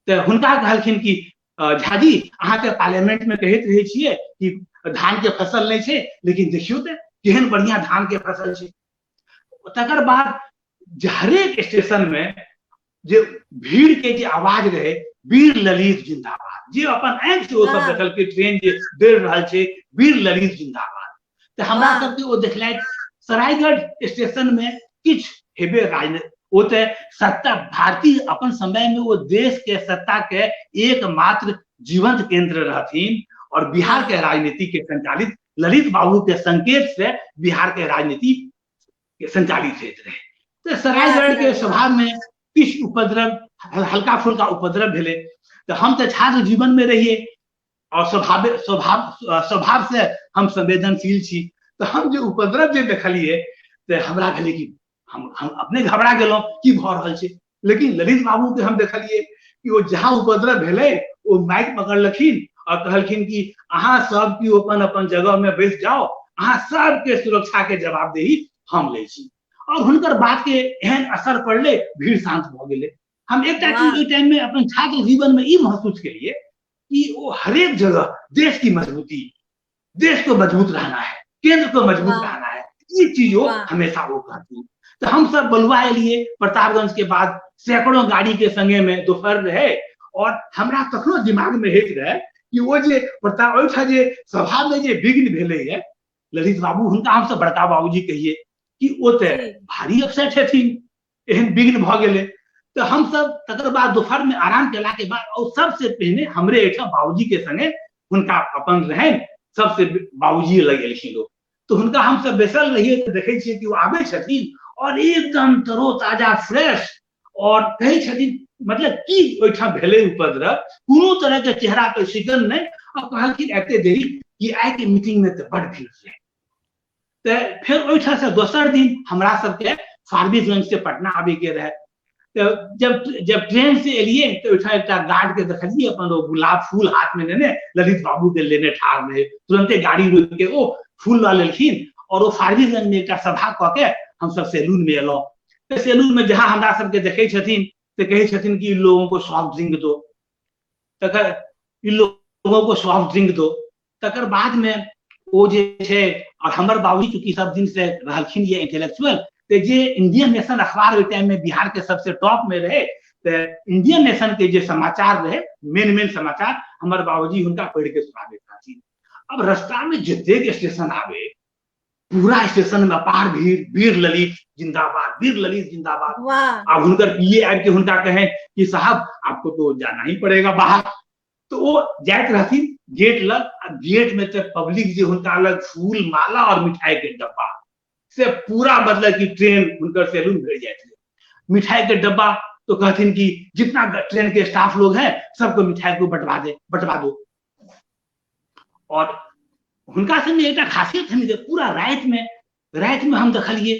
तो हुनका कहलखिन कि झा जी अहाँ के पार्लियामेंट में कहैत रहे छिए कि धान के फसल नहीं छे, लेकिन देखियो तो केहन बढ़िया धान के फसल छे। तकर बाद हरेक स्टेशन में जे भीड़ के जे आवाज रहे, वीर ललित जिंदाबाद, जे अपन आंख से वो सब देखल के ट्रेन जे दौड़ रहल छे, वीर ललित जिंदाबाद। तो हमरा सबके वो देखले सरायगढ़ स्टेशन में किछ हेबे राजनीति होते सत्ता भारतीय अपन समय में वो देश के सत्ता के एकमात्र जीवंत केंद्र रहथिन। और बिहार के राजनीति के संचालित ललित बाबू के संकेत से बिहार के राजनीति संचालित होते रहे। तो सरायगढ़ के सभा में किछ उपद्रव, हल्का फुल्का उपद्रव भेले। तो हम तो छात्र जीवन में रहिए और स्वभाव से हम संवेदनशील छी। तो हम जो उपद्रव जे देखलिए तो हमरा भेले कि हम अपने घबरा गेलों की भ रहल छे। लेकिन ललित बाबू के हम देखलिए कि वो जहां उपद्रव भेले वो माइक पकड़लखिन और कहलखिन कि अहाँ सब की अपन अपन जगह में बैठ जाओ, अहाँ सब के सुरक्षा के जवाबदेही हम ले छी। और हुनकर बात के एहन असर पड़ले, भीड़ शांत भ गेले। हम एक टाइम में अपन छात्र जीवन में ये महसूस करिए कि वो हरेक जगह देश की मजबूती, देश को मजबूत रहना है, केंद्र को मजबूत रहना है, ये चीज वो हमेशा वो कहती। तो हम सब बलुआ लिए प्रतापगंज के बाद सैकड़ों गाड़ी के संगे में दोपहर रहे। और हमरा तखनो दिमाग में हेत रहे कि वो जे प्रताप ओइठा जे सभा में जे विघ्न भेले है, ललित बाबू हुनका हम सब बड़का बाबूजी कहिए कि वो तो भारी अपसेट हेथिन, एहन विघ्न भ गेले। तो हम सब तकर बाद दोपहर में आराम केला के बाद और सबसे पहले हमरे एठा बाबूजी के संगे हुनका अपन रहन सबसे बाबूजी लग गेलखिन लोग। तो हुनका हम सब बैसल रहिए तो देखे छिए कि वो आबे छथिन और एकदम तरोताजा फ्रेश, और कहे छथिन मतलब की ओइठा भेले उपद्रव, कोनो तरह के चेहरा पे शिकन नहीं। और कहलखिन एते देरी कि आइ के मीटिंग में तो बड़ भीड़ रहे। तो फिर ओइठा से दोसर दिन हमरा सबके फारबिसगंज से पटना आबे के रहे। तो जब ट्रेन से एलिए तो ओइठा एक गार्ड के देखलिए अपन वो गुलाब फूल हाथ में लेने ललित बाबू के लेने ठाड़ रहे। तुरंते गाड़ी रोक के वो फूल ला लेलखिन और वो फारबिसगंज में एक सभा क के हम सब सैलून में एलो। तो सैलून में जहां हमरा सबके देखे छथिन तो कहे छथिन कि इन लोगों को सॉफ्ट ड्रिंक दो, इन लोगों को सॉफ्ट ड्रिंक दो। तकर बाद में वो जे छे, और हमर बाबूजी चूंकि सब दिन से रहलखिन ये इंटेलेक्चुअल, तो जे इंडियन नेशन अखबार ओइ टाइम में बिहार के सबसे टॉप में रहे, तो इंडियन नेशन के जे समाचार रहे मेन समाचार हमर बाबूजी हुनका पढ़ के सुनाबे छथिन। अब रास्ता में जतेक स्टेशन आवे पूरा स्टेशन में अपार भीड़, वीर ललित जिंदाबाद, वीर ललित जिंदाबाद। अब हुनकर पीए आके हुनका कहे कि साहब आपको तो जाना ही पड़ेगा बाहर। तो वो जात रहथिन गेट लग, गेट में तो पब्लिक जो हुनका लग फूल माला और मिठाई के डब्बा, से पूरा मतलब कि ट्रेन उनकर सैलून भर जाए। मिठाई के डब्बा तो कहथिन कि जितना ट्रेन के स्टाफ लोग हैं सबको मिठाई को बंटवा दो। और हुनका संगे एक खासियत हम पूरा रात में हम देखलिए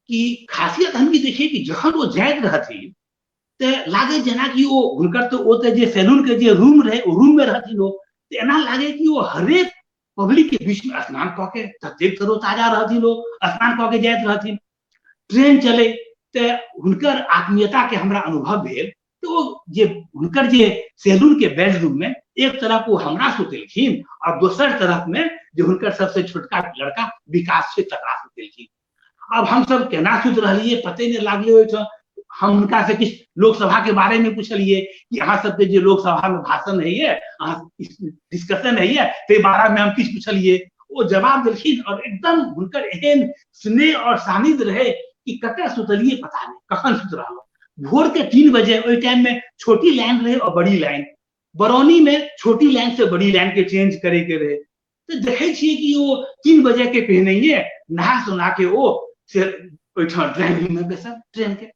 कि खासियत हम देखिए कि जखन वो जाइत रहथिन ते लागे जना कि वो हुनकर तो वो जे सैलून के जे रूम रहे ओ रूम में रहथिन वो ते एना लागे कि वो हरेक पब्लिक के बीच में स्नान क के ततेक तरोताजा रहथिन, वो स्नान क के जाइत रहथिन। ट्रेन चले ते हुनकर आत्मीयता के हमरा अनुभव भेल। तो जे हुनकर जे सैलून के बेडरूम में एक तरफ वो हमरा सुतेलखिन और दोसर तरफ में जो हुनकर सबसे छोटका लड़का विकास से तकरा सुतेलखिन। अब हम सब केना सुत रहलिए पते नहीं लागले ओइठ। हम उनका से किछ लोकसभा के बारे में पूछलिए कि अहाँ सबके जो लोकसभा में भाषण है डिस्कशन है ते बारे में हम किछ पूछलिए। वो जवाब देलखिन और एकदम हुनकर एहन स्नेह और सानिध्य रहे कि कते सुतलिए पता नहीं, कखन सुत रहलो। भोर के 3 बजे ओइ टाइम में छोटी लाइन रहे और बड़ी लाइन। बरौनी में छोटी लाइन से बड़ी लाइन के चेंज करे के रहे। तो देखे छिए कि वो 3 बजे के पहनइए नहा सुना के वो से ओइठा ड्राइविंग में बैसल ट्रेन के।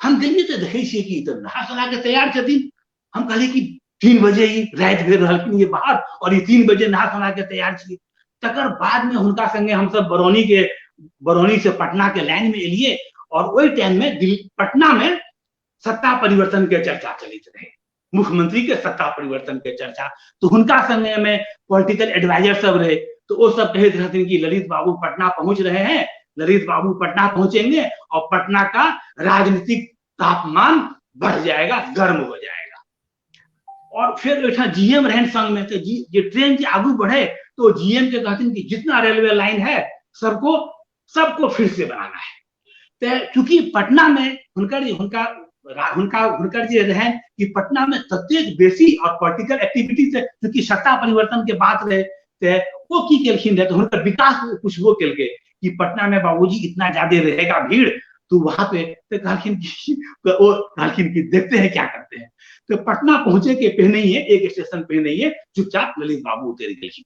हम गेलिए तो देखे छिए कि तो नहा सुना के तैयार छथिन। हम कहली कि 3 बजे ही रात भेल रहलखिन ये बाहर और ये 3 बजे नहा सुना के तैयार छिए। तकर बाद में हुनका संगे हम सब बरौनी से पटना के लाइन में एलिए और ओइ टाइम में पटना में सत्ता परिवर्तन के चर्चा चलित रहे, मुख्यमंत्री के सत्ता परिवर्तन के चर्चा। तो हुनका संगे में पॉलिटिकल एडवाइजर सब रहे। तो वो सब कहते रहते कि ललित बाबू पटना पहुंच रहे हैं, ललित बाबू पटना पहुंचेंगे और पटना का राजनीतिक तापमान बढ़ जाएगा, गर्म हो जाएगा। और फिर जीएम रहन संग में तो ये ट्रेन के आगू बढ़े तो जीएम के कहते कि जितना रेलवे लाइन है सबको फिर से बनाना है। तो क्योंकि पटना में हुनकर जे रहे कि पटना में ततेक बेसी और पॉलिटिकल एक्टिविटी से क्योंकि सत्ता परिवर्तन के बात रहे ते वो की केलखिन रहे। तो हुनकर विकास पुछबो केलके कि पटना में बाबूजी इतना ज्यादा रहेगा भीड़ तो वहां पे तो कहलखिन कि देखते हैं क्या करते हैं। तो पटना पहुंचे के पहले ही एक स्टेशन पहले ही चुपचाप ललित बाबू उतर गेलखिन।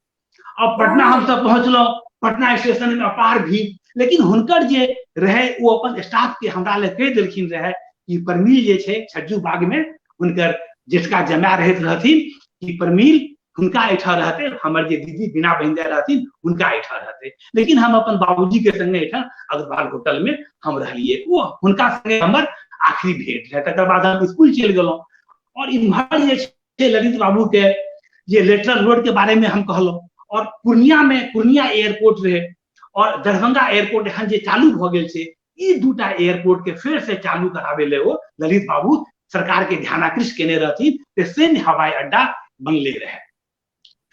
अब पटना हम सब पहुंचलो, पटना स्टेशन में अपार भीड़। लेकिन हुनकर जे रहे वो अपन स्टाफ के हमरा ले कह देलखिन रहे कि परमील जे छे छज्जू बाग में हुनकर जिसका जमा रहत रहथिन कि परमील हुनका ऐठा रहते, हमर जे दीदी बिना बहिंदा रहथिन हुनका ऐठा रहते। लेकिन हम अपन बाबूजी के संगे ऐठा अग्रवाल होटल में हम रहलिए। वो हुनका संगे हमर आखिरी भेंट रहे। तकर बाद हम स्कूल चल गेलो और इम्हर जे छे ललित बाबू के ये लेटरल रोड के बारे में हम कहलो। और पूर्णिया एयरपोर्ट रहे और दरभंगा एयरपोर्ट एखन जे चालू भ गेल छे ई दूटा एयरपोर्ट के फिर से चालू कराबे ले वो ललित बाबू सरकार के ध्यानाकृष्ट केने रहथिन। ते सैन्य हवाई अड्डा बनले रहे।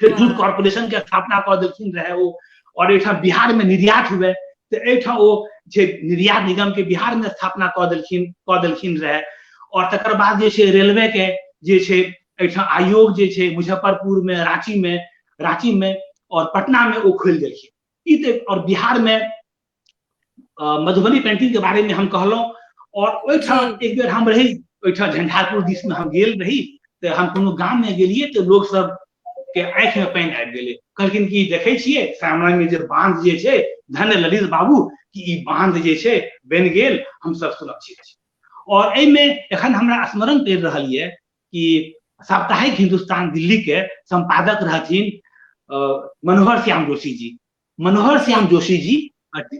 फिर दूध कॉर्पोरेशन के स्थापना कर देलखिन रहे वो। और एठा बिहार में निर्यात हुए तो एठा वो जे निर्यात निगम के बिहार में स्थापना कर देलखिन रहे। और तकर बाद जे छे रेलवे के जे छे एठा आयोग जे छे मुजफ्फरपुर में, रांची में और पटना में वो खोल देलखिन। और बिहार में मधुबनी पेंटिंग के बारे में हम कहलो। और ओइठा एक बेर हम रही ओइठा झंझारपुर दिस में हम गेल रही तो हम कोनो गांव में गेलिए तो लोग सब के आंख में पानी आबि गेले। कहलखिन कि देखे छिए सामने में जे बांध जे छे धन्य ललित बाबू कि ई बांध जे छे बन गेल, हम सब सुरक्षित छी। और एमे एखन हमरा स्मरण कर रहलिए कि साप्ताहिक हिंदुस्तान दिल्ली के संपादक रहथिन मनोहर श्याम जोशी जी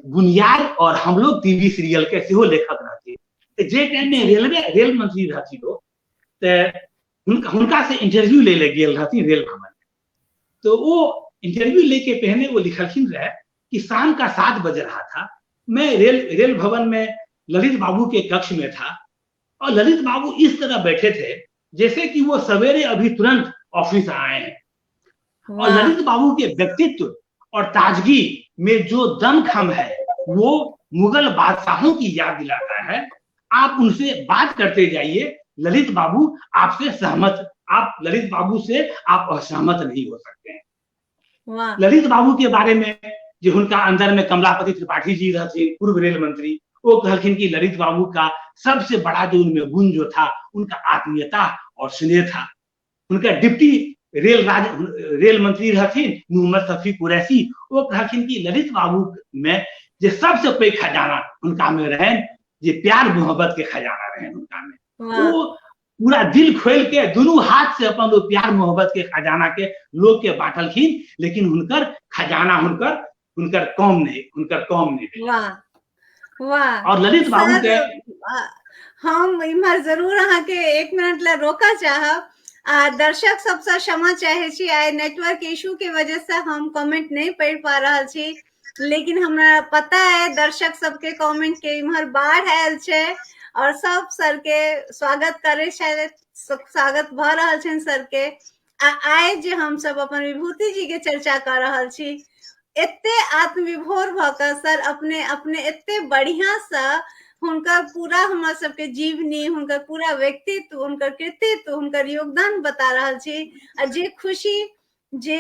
बुनियाद और हम लोग टीवी सीरियल के सेहो लेखक रहथिन। जे टाइम में रेल मंत्री रहथिन तो हुनका से इंटरव्यू ले गेल रहथिन रेल भवन में। तो वो इंटरव्यू लेके पहले वो लिखलखिन रहे कि शाम का 7 बज रहा था, मैं रेल भवन में ललित बाबू के कक्ष में था और ललित बाबू इस तरह बैठे थे जैसे कि वो सवेरे अभी तुरंत ऑफिस आए हैं। और ललित बाबू के व्यक्तित्व और ताजगी में जो दमखम है वो मुगल बादशाहों की याद दिलाता है। आप उनसे बात करते जाइए, ललित बाबू आपसे सहमत, आप ललित बाबू से आप असहमत नहीं हो सकते हैं। ललित बाबू के बारे में जो उनका अंदर में कमलापति त्रिपाठी जी रहते पूर्व रेल मंत्री, वो कहलखिन कि ललित बाबू का सबसे बड़ा जो उनमें गुण जो था उनका आत्मीयता और स्नेह था। उनका डिप्टी रेल मंत्री रहथिन मोहम्मद शफी कुरैशी, वो कहलखिन कि ललित बाबू में जे सबसे पैघ खजाना उनका में रहन, जे प्यार मोहब्बत के खजाना रहन उनका में। वो पूरा दिल खोल के दोनों हाथ से अपन प्यार मोहब्बत के खजाना के लोग के बांटलखिन, लेकिन हुनकर खजाना हुनकर कम नहीं। वाह वाह। और ललित बाबू के हम इम्हर जरूर अहाँ के 1 मिनट ला रोका चाहब। दर्शक सबसे क्षमा चाहे छी, आइ नेटवर्क इशू के वजह से हम कमेंट नहीं पढ़ पा रहा छी, लेकिन हमरा पता है दर्शक सबके कमेंट के इम्हर बाढ़ आयल छे और सब सर के स्वागत करे छे, स्वागत भ रहल छन सर के। आइ जे हम सब अपन विभूति जी के चर्चा कर रहल छी, एते आत्मविभोर भ के सर अपने एते बढ़िया से हुनकर पूरा हमरा सबके जीवनी, हुनकर पूरा व्यक्तित्व, हुनकर कृतित्व, हुनकर योगदान बता रहल छी। जे खुशी, जे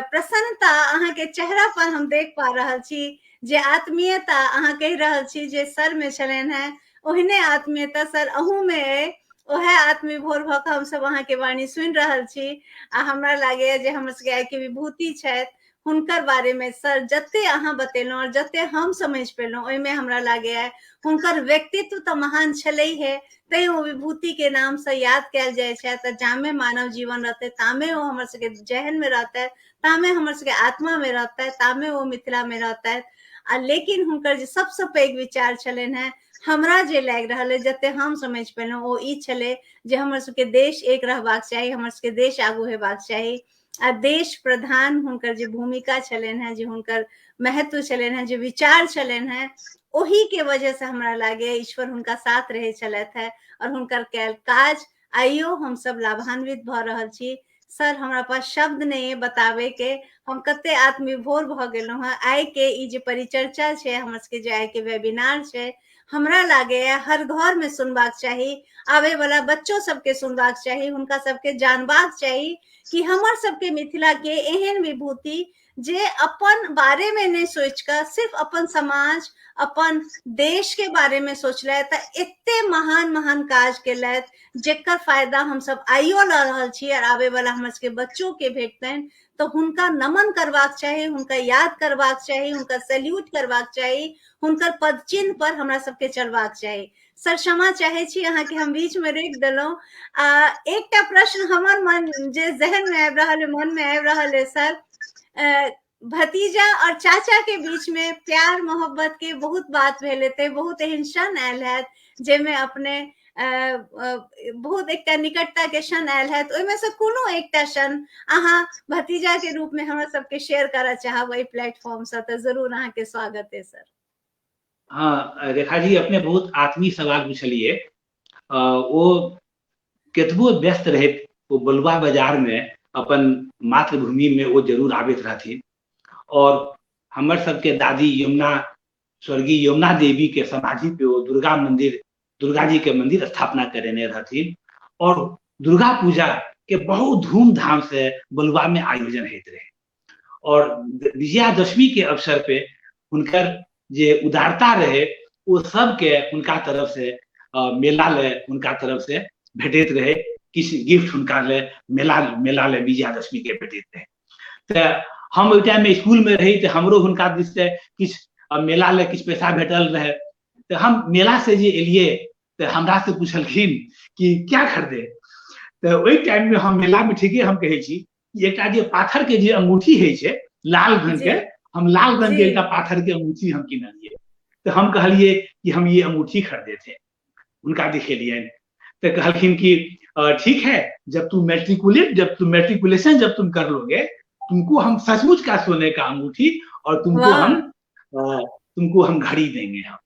प्रसन्नता अहाँ के चेहरा पर हम देख पा रहल छी, जे आत्मीयता अहाँ कह रहल छी जे सर में छलन है, ओहने आत्मीयता सर अहू में है। ओहे आत्मविभोर भ के हम सब अहाँ के वाणी सुन रहल छी। हमरा लागे जे हमर सबके आइ के विभूति छथि, हुनकर बारे में सर जते अहाँ बतेलहुं और जते हम समझ पेलहुं, ओहि में हमरा लागे है हुनकर व्यक्तित्व तो महान छले है, तै वो विभूति के नाम से याद कैल जाय छै। त जामे मानव जीवन रहते तामे वो हमर सबके जहन में रहता है, तामे हमर सबके आत्मा में रहता है, तामे वो मिथिला में रहता है। लेकिन हुनकर जे सबसे पैघ विचार छलन है, हमरा जे लाग रहल है, जते हम समझ पेलहुं, ओ ई छले जे हमर सबके देश एक रहबाक चाही, हमर सबके देश आगू हेबाक चाही। आ देश प्रधान हुनकर जे भूमिका छलन है, जे हुनकर महत्व छलन है, जे विचार छलन है, ओही के वजह से हमरा लागे ईश्वर हुनका साथ रहे चलत है और हुनकर कैल काज आइयो हम सब लाभान्वित भ रहल छी। सर हमरा पास शब्द नहीं है बतावे के, हम कते आत्मविभोर भ गेलहुं है। आइ के ई जे परिचर्चा छे, हमर सबके जे आइ के वेबिनार छे, हमरा लागे है हर घर में सुनबाक चाही, आवे वाला बच्चों सबके सुनबाक चाही, हुनका सबके जानबाक चाही कि हमर सबके मिथिला के एहन विभूति जे अपन बारे में नहीं सोच कर सिर्फ अपन समाज, अपन देश के बारे में सोचले, त एते महान महान काज केलत जेकर फायदा हम सब आइयो ल रहल छी और आवे वाला हमर सबके बच्चों के भेटतन। तो हुनका नमन करबाक चाही, हुनका याद करबाक चाही, हुनका सैल्यूट करबाक चाही, हुनकर पद चिन्ह पर हमरा सबके चलबाक चाही। सर क्षमा चाहे छी अहाँ के हम बीच में रोक देलहुं। एकटा प्रश्न हमर मन जे जहन में आबि रहल है, मन में आबि रहल है सर, भतीजा और चाचा के बीच में प्यार मोहब्बत के बहुत बात भेल हेतै, बहुत एहन क्षण आयल हैत जेमे अपने बहुत एकटा निकटता के क्षण आयल हैत, ओहिमे से कोनो एकटा क्षण अहाँ भतीजा के रूप में हमरा सबके शेयर करऽ चाहब एहि प्लेटफॉर्म से, तो जरूर अहाँ के स्वागत है सर। हाँ रेखा जी, अपने बहुत आत्मीय सवाल पूछलिए। वो केतबो व्यस्त रहे, वो बलुआ बाजार में अपन मातृभूमि में वो जरूर आबैत रहथिन। और हमर सबके दादी यमुना, स्वर्गीय यमुना देवी के समाधि पे वो दुर्गा जी के मंदिर स्थापना करेने रहथिन। और दुर्गा पूजा के बहुत धूमधाम से बलुआ में आयोजन होते रहे। और विजयादशमी के अवसर पे हुनकर जे उदारता रहे, वो सबके उनका तरफ से मेला ले उनका तरफ से भेटैत रहे, किछु गिफ्ट हुनका ले मेला ले विजयादशमी के भेटैत रहे। तो हम ओहि टाइम में स्कूल में रही, तो हमरो हुनका दिस से किछु मेला ले किछु पैसा भेटल रहे। तो हम मेला से जे एलिए तो हमरा से पूछलखिन कि क्या खरीदे। तो ओहि टाइम में हम मेला में ठीके हम कहे छी एकटा जे पाथर के जे अंगूठी है छे लाल रंग के, हम लाल रंग के एकटा पाथर के अंगूठी हम किनलिए। तो हम कहलिए कि हम ये अंगूठी खरीदे थे, उनका दिखेलिए। तो कहलखिन कि ठीक है, जब तुम मैट्रिकुलेशन जब तुम कर लोगे, तुमको हम सचमुच का सोने का अंगूठी और तुमको हम घड़ी देंगे। हम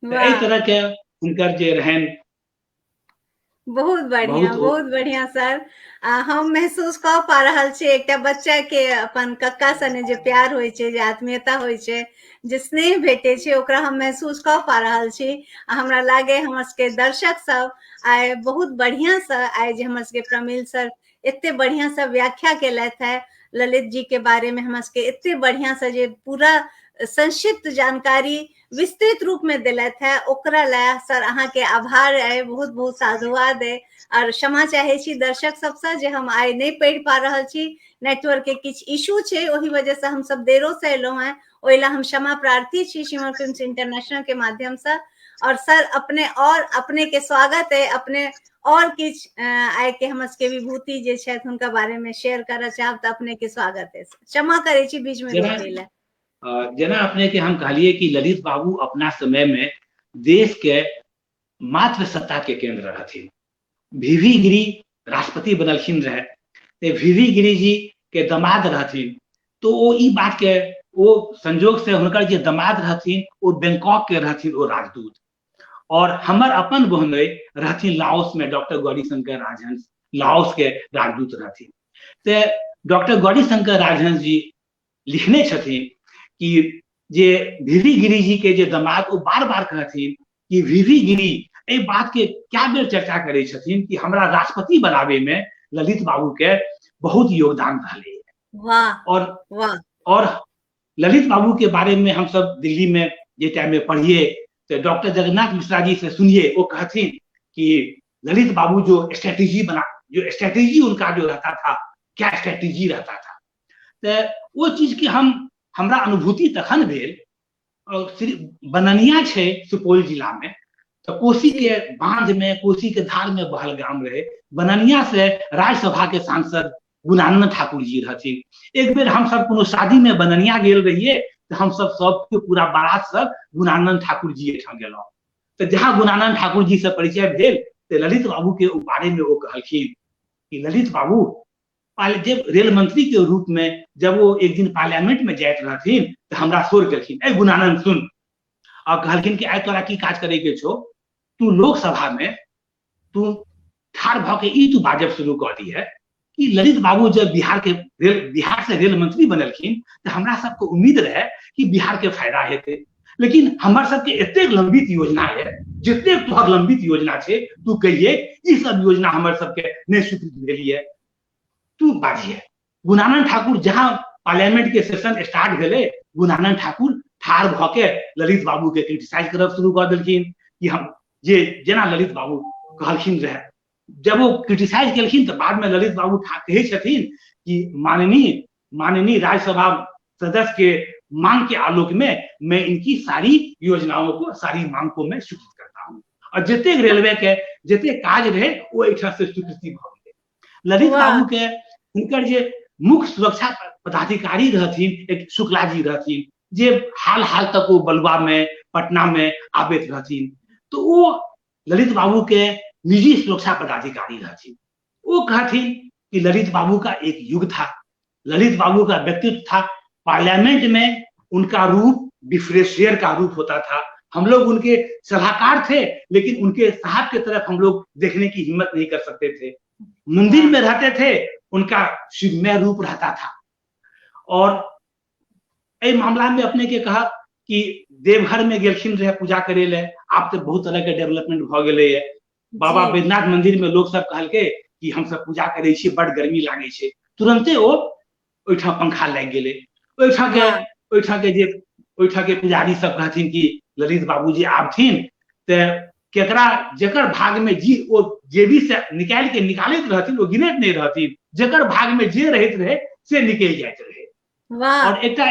तो इस तरह के उनकर जे रहन। बहुत बढ़िया सर। हम महसूस कर पा रहल छी एकटा बच्चा के अपन कक्का सने जे प्यार होय छै, जे आत्मीयता होय छै, जे स्नेह भेटे छै, ओकरा हम महसूस कर पा रहल छी। हमरा लागे हमर सबके दर्शक सब आइ बहुत बढ़िया से आइ जे हमर सबके प्रमिल सर एते बढ़िया से व्याख्या केलथ है ललित जी के बारे में, हमर सबके एते बढ़िया से जे पूरा संक्षिप्त जानकारी विस्तृत रूप में दिलत है, ओकरा ला सर अहाँ के आभार है, बहुत बहुत साधुवाद है। और क्षमा चाहे छी दर्शक सबसे जे हम आइ नहीं पढ़ पा रहल छी, नेटवर्क के किछ इशू छै, ओही वजह से हम सब देरो से एलहुं हैं। ओइला हम क्षमा प्रार्थी छी शिमर फिल्म्स इंटरनेशनल के माध्यम से। और सर अपने के स्वागत है, अपने और किछ आय के हमर के विभूति जे छथि हुनका बारे में शेयर करऽ चाहब त अपने के स्वागत है। क्षमा करे छी बीच में रोक देला। जेना अपने के हम कहलिए कि ललित बाबू अपना समय में देश के मात्र सत्ता के केंद्र रहथिन। वीवी गिरी राष्ट्रपति बनलखिन रहे, ते वीवी गिरी जी के दामाद रहथिन, तो वो ई बात के वो संजोग से हुनकर जे दामाद रहथिन वो बैंकॉक के रहथिन वो राजदूत, और हमर अपन बहनोई रहथिन लाओस में, डॉक्टर गौरीशंकर राजहंस लाओस के राजदूत रहथिन। ते डॉक्टर गौरीशंकर राजहंस जी लिखने छथिन कि जे वीवी गिरी जी के जे दामाद वो बार बार कहथिन कि वीवी गिरी ए बात के क्या बेर चर्चा करे छथिन कि हमरा राष्ट्रपति बनावे में ललित बाबू के बहुत योगदान रहले। वाह और ललित बाबू के बारे में हम सब दिल्ली में जे टाइम में पढ़िए तो डॉक्टर जगन्नाथ मिश्रा जी से सुनिए, वो कहथिन कि ललित बाबू जो स्ट्रेटेजी उनका जो रहता था, क्या स्ट्रेटेजी रहता था, तो वो चीज की हमरा अनुभूति तखन भेल। बननिया छे सुपौल जिला में, तो कोसी के बांध में, कोसी के धार में बहल गाम रहे। बननिया से राज्यसभा के सांसद गुणानंद ठाकुर जी रहथिन। एक बेर हम सब कोनो शादी में बननिया गेल रहिए, तो हम सब पूरा बारात सब गुणानंद ठाकुर जी एठाम गेलौं। तो जहाँ गुणानंद ठाकुर जी से परिचय भेल, तो ललित बाबू के बारे में वो कहलखिन कि ललित बाबू जब रेल मंत्री के रूप में जब वो एक दिन पार्लियामेंट में जाइत रहथिन, तो हमरा शोर केलखिन, ए गुणानंद सुन, और कहलखिन कि आइ तोरा की काज करे के छो, तू लोकसभा में तू ठाड़ भ के ई तू बाजब शुरू कर दी है कि ललित बाबू जब बिहार से रेल मंत्री बनलखिन, तो हमरा सबको उम्मीद रहे कि बिहार के फायदा हेते, लेकिन हमर सबके एतेक लंबित योजना है, जितने तोहर लंबित योजना छे तू कहिए, ई सब योजना हमर सबके नहीं स्वीकृत भेलिए, तू बाजिए। गुणानंद ठाकुर जहां पार्लियामेंट के सेशन स्टार्ट भेले, गुणानंद ठाकुर ठाड़ भ के ललित बाबू के क्रिटिसाइज करब शुरू कर देलखिन कि हम जेना ललित बाबू कहलखिन रहे। जब वो क्रिटिसाइज केलखिन तो बाद में ललित बाबू कहे छथिन कि माननीय राज्यसभा सदस्य के मांग के आलोक में मैं इनकी सारी योजनाओं को, सारी मांग को मैं स्वीकृत करता हूँ, और जितने रेलवे के जितने काज रहे वो एक से स्वीकृति भ गए। ललित बाबू के हुनकर जे मुख्य सुरक्षा पदाधिकारी रहथिन एक शुक्ला जी रहथिन, जे हाल तक वो बलुआ में, पटना में आबैत रहथिन, तो वो ललित बाबू के निजी सुरक्षा पदाधिकारी रहथिन। वो कहथिन कि ललित बाबू का एक युग था, ललित बाबू का व्यक्तित्व था, पार्लियामेंट में उनका रूप डिफरेंशियर का रूप होता था। हम लोग उनके सलाहकार थे, लेकिन उनके साहब की तरफ हम लोग देखने की हिम्मत नहीं कर सकते थे। मंदिर में रहते थे, उनका शिवमय रूप रहता था। और ए मामला में अपने के कहा कि देवघर में गेलखिन रहे पूजा करे ले, आप तो बहुत तरह के डेवलपमेंट भ गेले है। बाबा बैद्यनाथ मंदिर में लोग सब कहलके कि हम सब पूजा करे छी, बड़ गर्मी लागे छे, तुरंते वो ओइठा पंखा लग गेले। ओइठा के पुजारी सब कहथिन कि ललित बाबू जी आबथिन ते जेकर भाग में जी वो जेबी से निकालैत रहथिन, वो गिनैत नहीं रहथिन, जेकर भाग में जे रहैत रहे से निकल जाइत रहे। और एकटा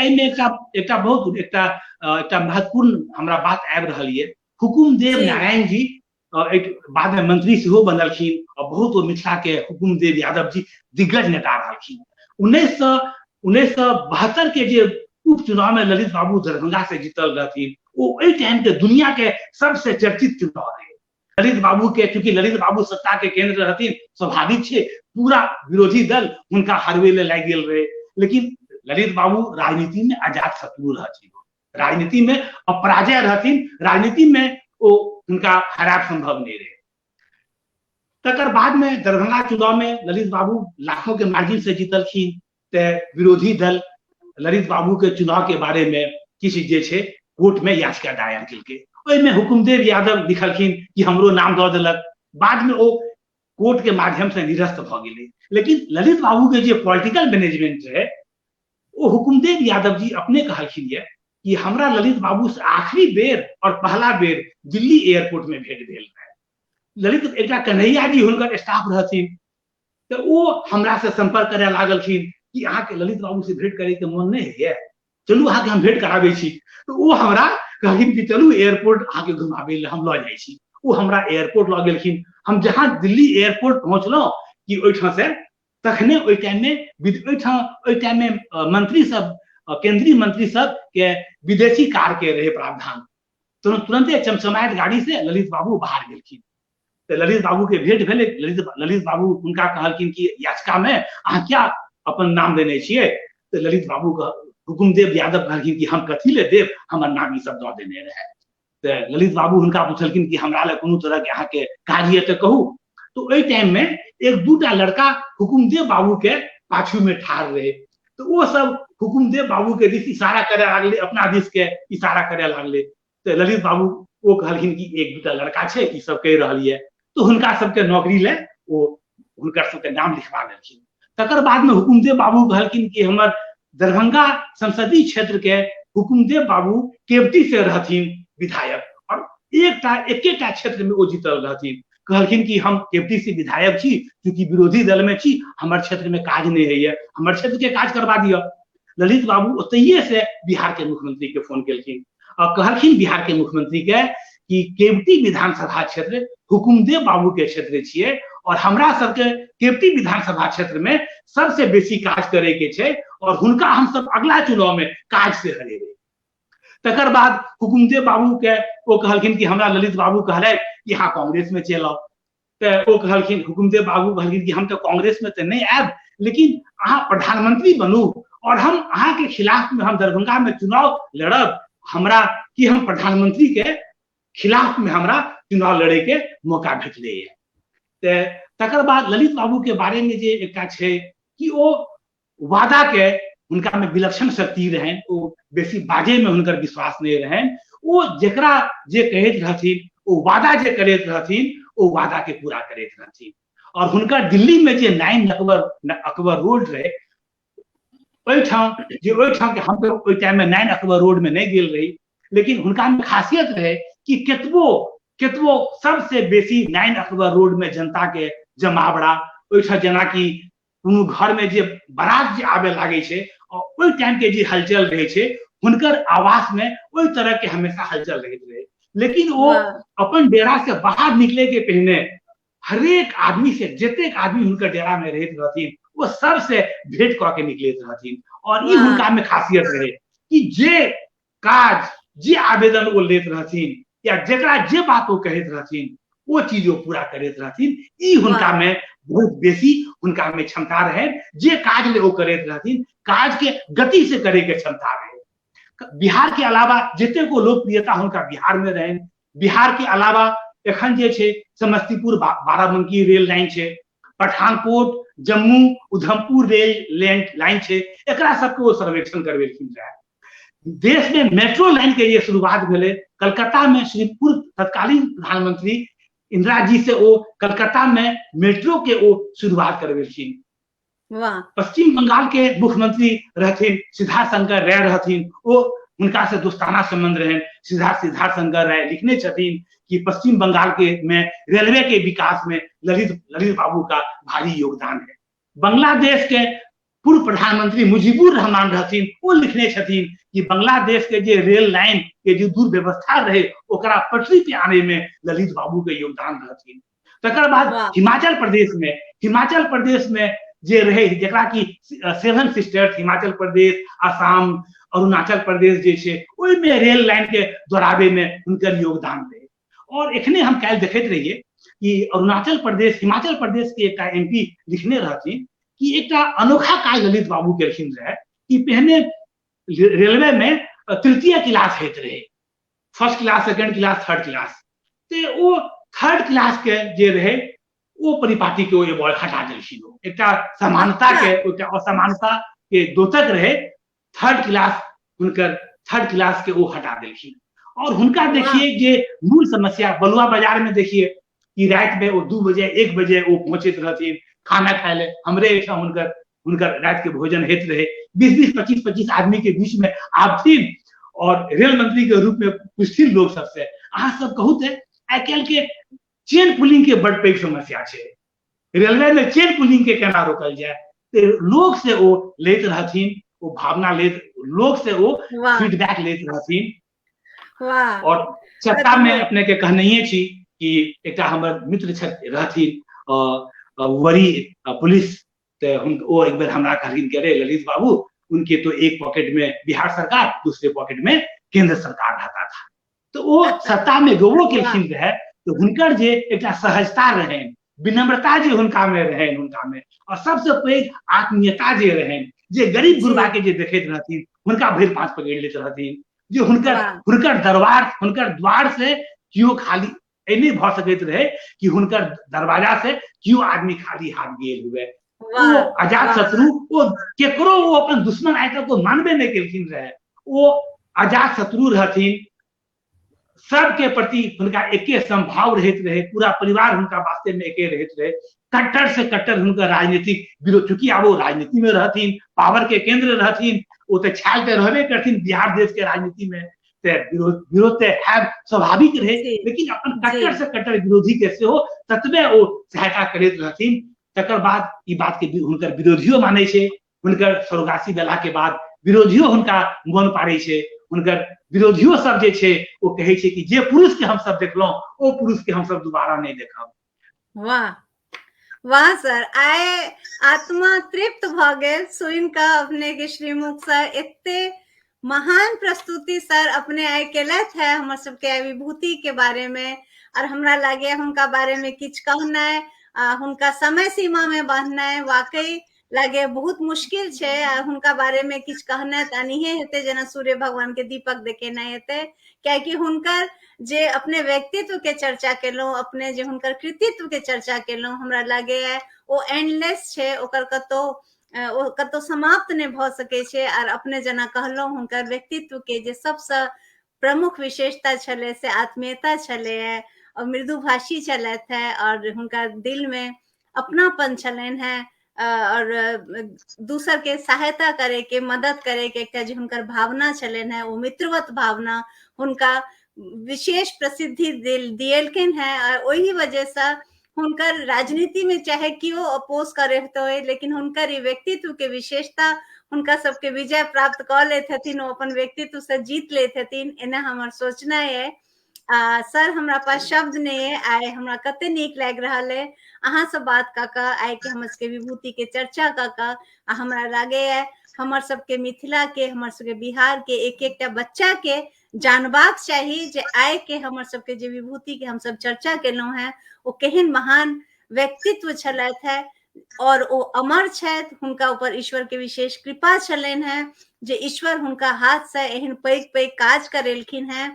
महत्वपूर्ण हमरा बात आबि रहल ये, हुकुमदेव नारायण जी एक बाद में मंत्री सेहो बनलखिन, और बहुत वो मिथिला के हुकुमदेव यादव जी दिग्गज नेता रहलखिन। 1972 के जे उपचुनाव में ललित बाबू दरभंगा से जीतल रहथिन, वो एहि टाइम के दुनिया के सबसे चर्चित चुनाव रहे। ललित बाबू के, क्योंकि ललित बाबू सत्ता के केंद्र रहथिन, स्वाभाविक छे पूरा विरोधी दल हुनका हरवे ले लागि गेल रहे, लेकिन ललित बाबू राजनीति में अजात शत्रु रहथिन, राजनीति में अपराजय रहथिन, राजनीति में वो उनका हराब संभव नहीं रहे। तकर बाद में दरभंगा चुनाव में ललित बाबू लाखों के मार्जिन से जीतलखिन, ते विरोधी दल ललित बाबू के चुनाव के बारे में किसी जे छे कोर्ट में याचिका दायर केलकै। ओहि में हुकुमदेव यादव लिखलखिन कि हमरो नाम दऽ देलक, बाद में वो कोर्ट के माध्यम से निरस्त भ गेलै। लेकिन ललित बाबू के जे पॉलिटिकल मैनेजमेंट रहे, वो हुकुमदेव यादव जी अपने कहलखिन ये कि हमरा ललित बाबू से आखिरी बेर और पहला बेर दिल्ली एयरपोर्ट में भेंट भेल रहे। ललित एकटा कन्हैया जी हुनकर स्टाफ रहथिन, तो वो हमरा से संपर्क करे लागलखिन कि अहाँ के ललित बाबू से भेंट करे के मन नहीं है, चलू अहाँ के हम भेंट कराबै छी। तो वो हमरा कहलिन कि चलू एयरपोर्ट अहाँ के घुमाबै ले हम लऽ जाइ छी। वो हमरा एयरपोर्ट लऽ गेलखिन। हम जहाँ दिल्ली एयरपोर्ट पहुंचलहुँ कि ओहिठाम से तखने ओहि टाइम में मंत्री सब, केंद्रीय मंत्री सब के विदेशी कार के रहे प्रावधान। तुरंते चमचमाइत गाड़ी से ललित बाबू बाहर गेलखिन। तो ललित बाबू के भेंट भेलै। ललित बाबू हुनका कहलखिन कि याचिका में अहाँ क्या अपन नाम देने छियै। तो ललित बाबू हुकुमदेव यादव कहलखिन कि हम कथी ले देव, हमर नाम ई सब दऽ देने रहे। तो ललित बाबू हुनका पूछलखिन कि हमरा ले कोनो तरह के अहाँ के काज ये तो कहू। तो ओहि टाइम में एक दूटा लड़का हुकुमदेव बाबू के पाछू में ठाड़ रहे। तो वो सब हुकुमदेव बाबू के दिस इशारा करे लागले, अपना दिस के इशारा करे लागले। तो ललित बाबू वो कहलखिन कि एक दूटा लड़का छै ई सब कहि रहलिए। तो हुनका सबके नौकरी ले वो हुनकर सबके नाम लिखवा देलखिन। तकर बाद में हुकुमदेव बाबू कहलखिन कि हमर दरभंगा संसदीय क्षेत्र के हुकुमदेव बाबू केवटी से रहथिन विधायक, और एकेटा क्षेत्र में वो जीतल रहथिन। कहलखिन कि हम केवटी से विधायक छी, क्योंकि विरोधी दल में छी, हमर क्षेत्र में काज नहीं है, हमर क्षेत्र के काज करवा दिया। ललित बाबू ओतइये से बिहार के मुख्यमंत्री के फोन केलखिन और कहलखिन बिहार के मुख्यमंत्री के कि केवटी विधानसभा क्षेत्र हुकुमदेव बाबू के क्षेत्र छिए और हमरा सबके केवटी विधानसभा क्षेत्र में सबसे बेसी काज करे के छै और हुनका हम सब अगला चुनाव में काज से हरेबै। तकर बाद हुकुमदेव बाबू के वो कहलखिन कि हमरा ललित बाबू कहले कि हाँ कांग्रेस में चल आओ। तो वो कहलखिन, हुकुमदेव बाबू कहलखिन कि हम तो कांग्रेस में तो नहीं आब, लेकिन अहाँ प्रधानमंत्री बनू और हम अहाँ के खिलाफ में हम दरभंगा में चुनाव लड़ब, हमरा कि हम प्रधानमंत्री के खिलाफ में हमरा चुनाव लड़े के मौका भेटले। तकर बाद ललित बाबू के बारे में जे एकटा छै कि वो वादा के उनका में विलक्षण शक्ति रहन, वो बेसी बाजे में उनकर विश्वास नहीं रहन। वो जेकरा जे कहैत रहथिन, वो वादा जे करैत रहथिन, वो वादा के पूरा करैत रहथिन। और उनका दिल्ली में जे 9 अकबर रोड रहे, ओहिठाम के हम तो ओहि टाइम में 9 अकबर रोड में नहीं गेल रही, लेकिन उनका में खासियत रहे कि केतबो सबसे बेसी 9 अकबर रोड में जनता के जमावड़ा, ओहिठाम जेना कि कोनो घर में जे बारात जे आबे लागे छै और ओहि टाइम के जे हलचल रहे छै, हुनकर आवास में ओहि तरह के हमेशा हलचल रहैत रहे। लेकिन वो अपन डेरा से बाहर निकले के पहले हरेक आदमी से, जतेक आदमी हुनकर डेरा में रहैत रहथिन, वो सबसे भेंट कऽ के निकलैत रहथिन। और ई हुनका में खासियत रहे कि जे काज, जे आवेदन वो लेत रहथिन या जेकरा जे बात वो कहैत रहथिन, वो चीज वो पूरा करैत रहथिन। ई हुनका में बहुत बेसी हुनका में क्षमता रहे। जे काज ले वो करैत रहथिन, काज के गति से करे के क्षमता रहे। बिहार के अलावा जते को लोकप्रियता हुनका बिहार में रहे। बिहार के अलावा एखन जे छै समस्तीपुर बाराबंकी रेल लाइन छै, पठानकोट जम्मू उधमपुर रेल लाइन छै, एकरा सबके वो सर्वेक्षण करवेलखिन रहे। देश में मेट्रो लाइन के ये शुरुआत भेले। कलकत्ता में श्री पूर्व तत्कालीन प्रधानमंत्री इंदिरा जी से वो कलकत्ता में मेट्रो के वो शुरुआत करवेलखिन। पश्चिम बंगाल के मुख्यमंत्री रहथिन सिद्धार्थ शंकर राय रहथिन, वो उनका से दोस्ताना संबंध रहे। सिद्धार्थ शंकर राय लिखने छथिन कि पश्चिम बंगाल के में रेलवे के विकास में ललित बाबू का भारी योगदान है। बांग्लादेश के पूर्व प्रधानमंत्री मुजीबुर रहमान रहथिन, वो लिखने छथिन कि बांग्लादेश के जे रेल लाइन के जो दुर्व्यवस्था रहे, ओकरा पटरी पे आने में ललित बाबू के योगदान रहथिन। तकर बाद हिमाचल प्रदेश में जे रहे, जेकरा की 7 सिस्टर्स हिमाचल प्रदेश, असम, अरुणाचल प्रदेश जे छै, ओहि में रेल लाइन के दोहराबे में हुनकर योगदान रहे। और एखने हम काल्हि देखैत रहिए कि अरुणाचल प्रदेश, हिमाचल प्रदेश के एकटा MP लिखने रहथिन कि एकटा अनोखा काज ललित बाबू केलखिन रहे कि पहले रेलवे में तृतीय क्लास होइत रहे, first class, second class, third class. तो वो थर्ड क्लास के जे रहे वो परिपाटी के वो हटा देलखिन। एकटा समानता के, एकटा असमानता के द्योतक रहे। थर्ड क्लास के वो हटा देलखिन। और हुनका देखिए जे मूल समस्या बलुआ बाजार में देखिए कि रात में वो 2 बजे 1 बजे वो पहुंचत रहथिन खाना खाए ले। हमरे एठाम हुनकर रात के भोजन हेत रहे। 20-20, 25-25 आदमी के बीच में आबथिन और रेल मंत्री के रूप में पूछथिन लोग सबसे, अहाँ सब कहू ते आइ काल्हि के चेन पुलिंग के बड़ पैघ समस्या छै, रेलवे में चेन पुलिंग के केना रोकल जाए। तो लोग से वो लेत रहथिन, वो भावना लेत लोग से वो वाह फीडबैक लेते रहथिन। वाह और सत्ता में अपने के कहनाइए छी कि एकटा हमर मित्र रहथिन वरी पुलिस, ते वो एक बार हमरा कहलिन कि अरे ललित बाबू, उनके तो एक पॉकेट में बिहार सरकार, दूसरे पॉकेट में केंद्र सरकार रहता था। तो वो सत्ता में गोबो केलखिन रहे, तो हुनकर जे एकटा सहजता रहेन, विनम्रता जे हुनका में रहेन, हुनका में, और सबसे पैघ आत्मीयता जे रहेन, जे गरीब गुरबा के जे देखैत रहथिन हुनका भरि पाँच पकड़ि लैत रहथिन, जे हुनकर दरबार, हुनकर द्वार से क्यों खाली नहीं भ सकैत रहे कि हुनकर दरवाजा से क्यों आदमी खाली हाथ गेल हुए। वो अजात शत्रु, वो केकरो वो अपन दुश्मन आइ तक वो मानबे नहीं केलखिन रहे। वो अजात शत्रु रहथिन, सबके प्रति हुनका एके संभाव रहैत रहे, पूरा परिवार हुनका वास्ते में एके रहैत रहे। कट्टर से कट्टर हुनकर राजनीतिक विरोध, चूंकि अब वो राजनीति में रहथिन, पावर के केंद्र रहथिन, वो तो छाल ते रहबे करथिन बिहार देश के राजनीति में, विरोध ते है स्वाभाविक रहे, लेकिन अपन कट्टर से कट्टर विरोधी के से हो ततबे वो सहायता करैत रहथिन। तकर बाद ई बात के हुनकर विरोधियो माने छे, हुनकर स्वर्गवासी भेला के बाद विरोधियो हुनका मन पारे छे, हुनकर विरोधियो सब जे छे वो कहे छे कि जे पुरुष के हम सब देखलो ओ पुरुष के हम सब दोबारा नहीं देखब। वाह वाह सर, आए आत्मा तृप्त भ गेल सुन का अपने के श्रीमुख सर एते महान प्रस्तुति सर अपने आय केलथ है हमर सबके विभूति के बारे में, और हमरा लागे हुनका बारे में किछ कहनाय, हुनका समय सीमा में बांधनाय वाकई लागे बहुत मुश्किल छे। हुनका बारे में किछ कहनाय तानिहे हेते, जेना सूर्य भगवान के दीपक देखेनाय हेते, क्याकि हुनकर जे अपने व्यक्तित्व के चर्चा केलो, अपने जे हुनकर कृतित्व के चर्चा केलो, हमरा लागे है वो एंडलेस छे, ओकर कतो समाप्त नहीं भ सके छे। और अपने जना कहलो हुनकर व्यक्तित्व के जे सबसे प्रमुख विशेषता छले से आत्मीयता छले है, और मृदुभाषी चलत है, और हुनका दिल में अपनापन छलन है, और दूसर के सहायता करे के, मदद करे के एकटा जे हुनकर भावना छलन है, वो मित्रवत भावना हुनका विशेष प्रसिद्धि दिएलखिन है। और वही वजह से हुनकर राजनीति में चाहे क्यों अपोज करे तो, लेकिन हुनकर ये व्यक्तित्व के विशेषता हुनका सबके विजय प्राप्त कर ले हथिन, वो अपन व्यक्तित्व से जीत ले हथिन, एना हमर सोचना है। सर हमरा पास शब्द नहीं है, आए हमरा कते नीक लाग रहा है अहाँ से बात काका, आए के हमर सबके विभूति के चर्चा काका। हमरा लागे है हमर सबके मिथिला के, हमर सबके बिहार के एक एकटा बच्चा के जानबाक चाहिए जे आय के हमर सबके जे विभूति के हम सब चर्चा केलो हैं वो केहन महान व्यक्तित्व छलैथ है, और वो अमर छथि, हुनका ऊपर ईश्वर के विशेष कृपा छलन है, जे ईश्वर हुनका हाथ से एहन पैघ पैघ काज करेलखिन है।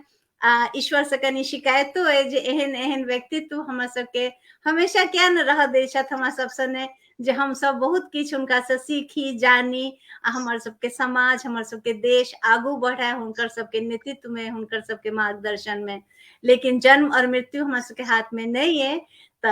ईश्वर से कनी शिकायतो है जे एहन एहन व्यक्तित्व हमरा सबके हमेशा क्या न रह दे छथि हमरा सब सने, जे हम सब बहुत किछ हुनका से सीखी जानी, हमर सबके समाज, हमर सबके देश आगू बढ़े हुनकर सबके नेतृत्व में, हुनकर सबके मार्गदर्शन में। लेकिन जन्म और मृत्यु हमरा सबके हाथ में नहीं है। तो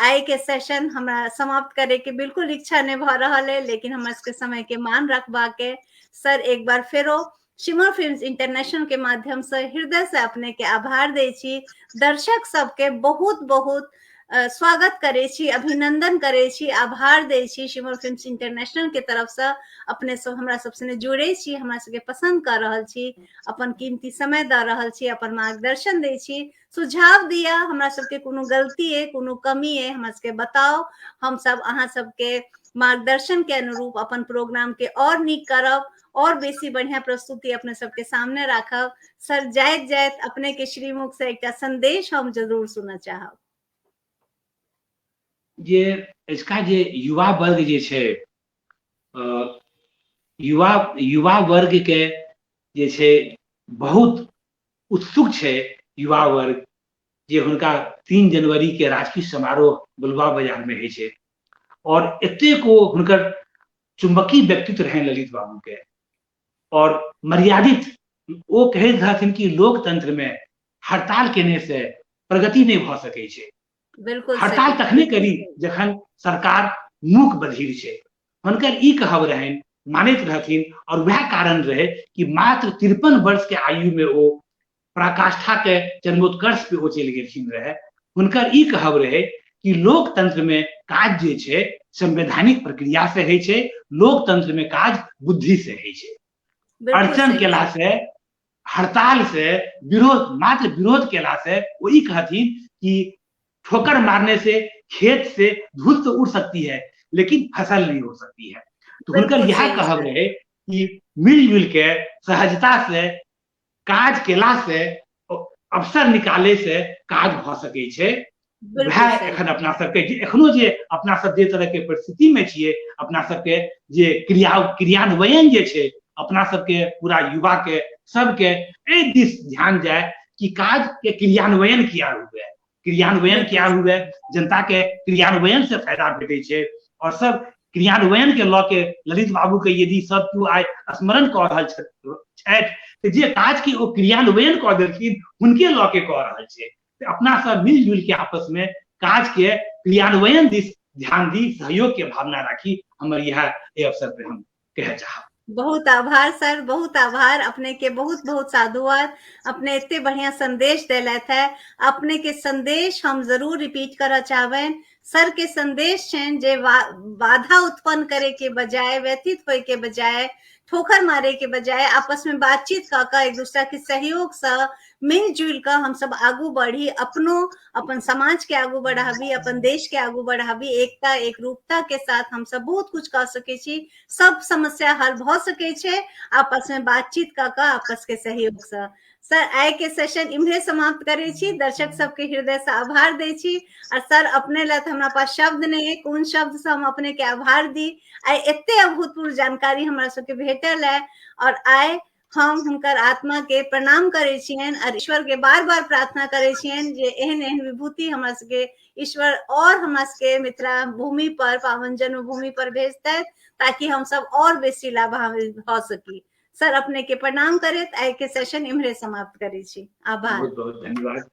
आय के सेशन हमरा समाप्त करे के बिल्कुल इच्छा नहीं भ रहा है, लेकिन हमरा सबके समय के मान रखबा के सर एक बार फेरो शिमर फिल्म्स इंटरनेशनल के माध्यम से हृदय से अपने के आभार दे छी। दर्शक सबके बहुत बहुत स्वागत करे छी, अभिनंदन करे छी, आभार दे छी शिमर फिल्म्स इंटरनेशनल के तरफ से। अपने सब हमरा सबसे जुड़े छी, हमरा सबके पसंद कर रहल छी, अपन कीमती समय द रहल छी, अपन मार्गदर्शन दे छी, सुझाव दिया, हमरा सबके कोनो गलती है कोनो कमी है हमरा सबके बताओ, हम सब अहाँ सबके मार्गदर्शन के अनुरूप अपन प्रोग्राम के और नीक करब, और बेसी बढ़िया प्रस्तुति अपने सबके सामने राखब। सर जायत जायत अपने के श्रीमुख से एक संदेश हम जरूर सुनना चाहब। जे इसका जे युवा वर्ग जे छे, युवा वर्ग के जे छे बहुत उत्सुक छे युवा वर्ग, जे हुनका 3 जनवरी के राजकीय समारोह बुलवा बाजार में है छे, और एते को हुनकर चुंबकीय व्यक्तित्व रहे ललित बाबू के, और मर्यादित वो कहे रहथिन कि लोकतंत्र में हड़ताल केने से प्रगति नहीं भ सके छे। बिल्कुल हड़ताल तखने करी जखन सरकार मूक बधिर छे, हुनकर ई कहब रहन, मानैत रहथिन, और वह कारण रहे कि मात्र 53 वर्ष के आयु में वो पराकाष्ठा के जन्मोत्कर्ष पे वो चलि गेलखिन रहे। हुनकर ई कहब रहे कि लोकतंत्र में काज जे छे संवैधानिक प्रक्रिया से है छे, लोकतंत्र में काज बुद्धि से है छे। बिल्कुल अड़चन सही केला बात। से, हड़ताल से, विरोध, मात्र विरोध केला से वो ई कहथिन कि ठोकर मारने से खेत से धूल तो उड़ सकती है लेकिन फसल नहीं हो सकती है। तो हुनकर बिल्कुल यह सही कहब सर। रहे कि मिलजुल के सहजता से काज केला से, अवसर निकाले से काज भ सकै छै। बिल्कुल वह सही। एखन अपना सबके एखनो जे अपना सब जे तरह के परिस्थिति में छियै, अपना सबके जे क्रियान्वयन जे छै, अपना सबके पूरा युवा के सबके एहि दिस ध्यान जाए कि काज के क्रियान्वयन किया हुए, क्रियान्वयन किया बिल्कुल हुए, जनता के क्रियान्वयन से फायदा भेटै छै। और सब क्रियान्वयन के लऽ के ललित बाबू के यदि सब केओ आइ स्मरण कऽ रहल छथि तऽ जे काज के ओ क्रियान्वयन कऽ देलखिन हुनके लऽ के कऽ रहल छै। तऽ अपना सब मिलजुल के आपस में काज के क्रियान्वयन दिस ध्यान दी, सहयोग के भावना राखी। हमर यह अवसर पे हम कहे चाहब। बहुत आभार सर, बहुत आभार अपने के, बहुत बहुत साधुवाद। अपने इतने बढ़िया संदेश देलत है। अपने के संदेश हम जरूर रिपीट करना चाहबें। सर के संदेश छन जे बाधा उत्पन्न करे के बजाय, व्यथित होए के बजाय, ठोकर मारे के बजाय आपस में बातचीत का एक दूसरा के सहयोग से मिलजुल कर हम सब आगू बढ़ी, अपनो अपन समाज के आगू बढ़ाबी, अपन देश के आगू बढ़ाबी। एकता एक रूपता के साथ हम सब बहुत कुछ कर सके छी। सब समस्या हल भ सके छे आपस में बातचीत का आपस के सहयोग से। सर आय के सेशन इम्हरे समाप्त करे छी। दर्शक सबके हृदय से आभार दे छी। और सर अपने ला तो हमारा पास शब्द नहीं है, कौन शब्द से हम अपने के आभार दी। आय एते अभूतपूर्व जानकारी हमरा सबके भेटल है। और आय हम हुनकर आत्मा के प्रणाम करे छियन और ईश्वर के बार बार प्रार्थना करे छियन जे एहन एहन विभूति हमरा सबके ईश्वर और हमरा सबके मिथिला भूमि पर, पावन जन्मभूमि पर भेजते, ताकि हम सब और बेसी लाभान्वित हो सकी। सर अपने के प्रणाम करे, आय के सेशन इम्हरे समाप्त करे छी। आभार। बहुत बहुत धन्यवाद।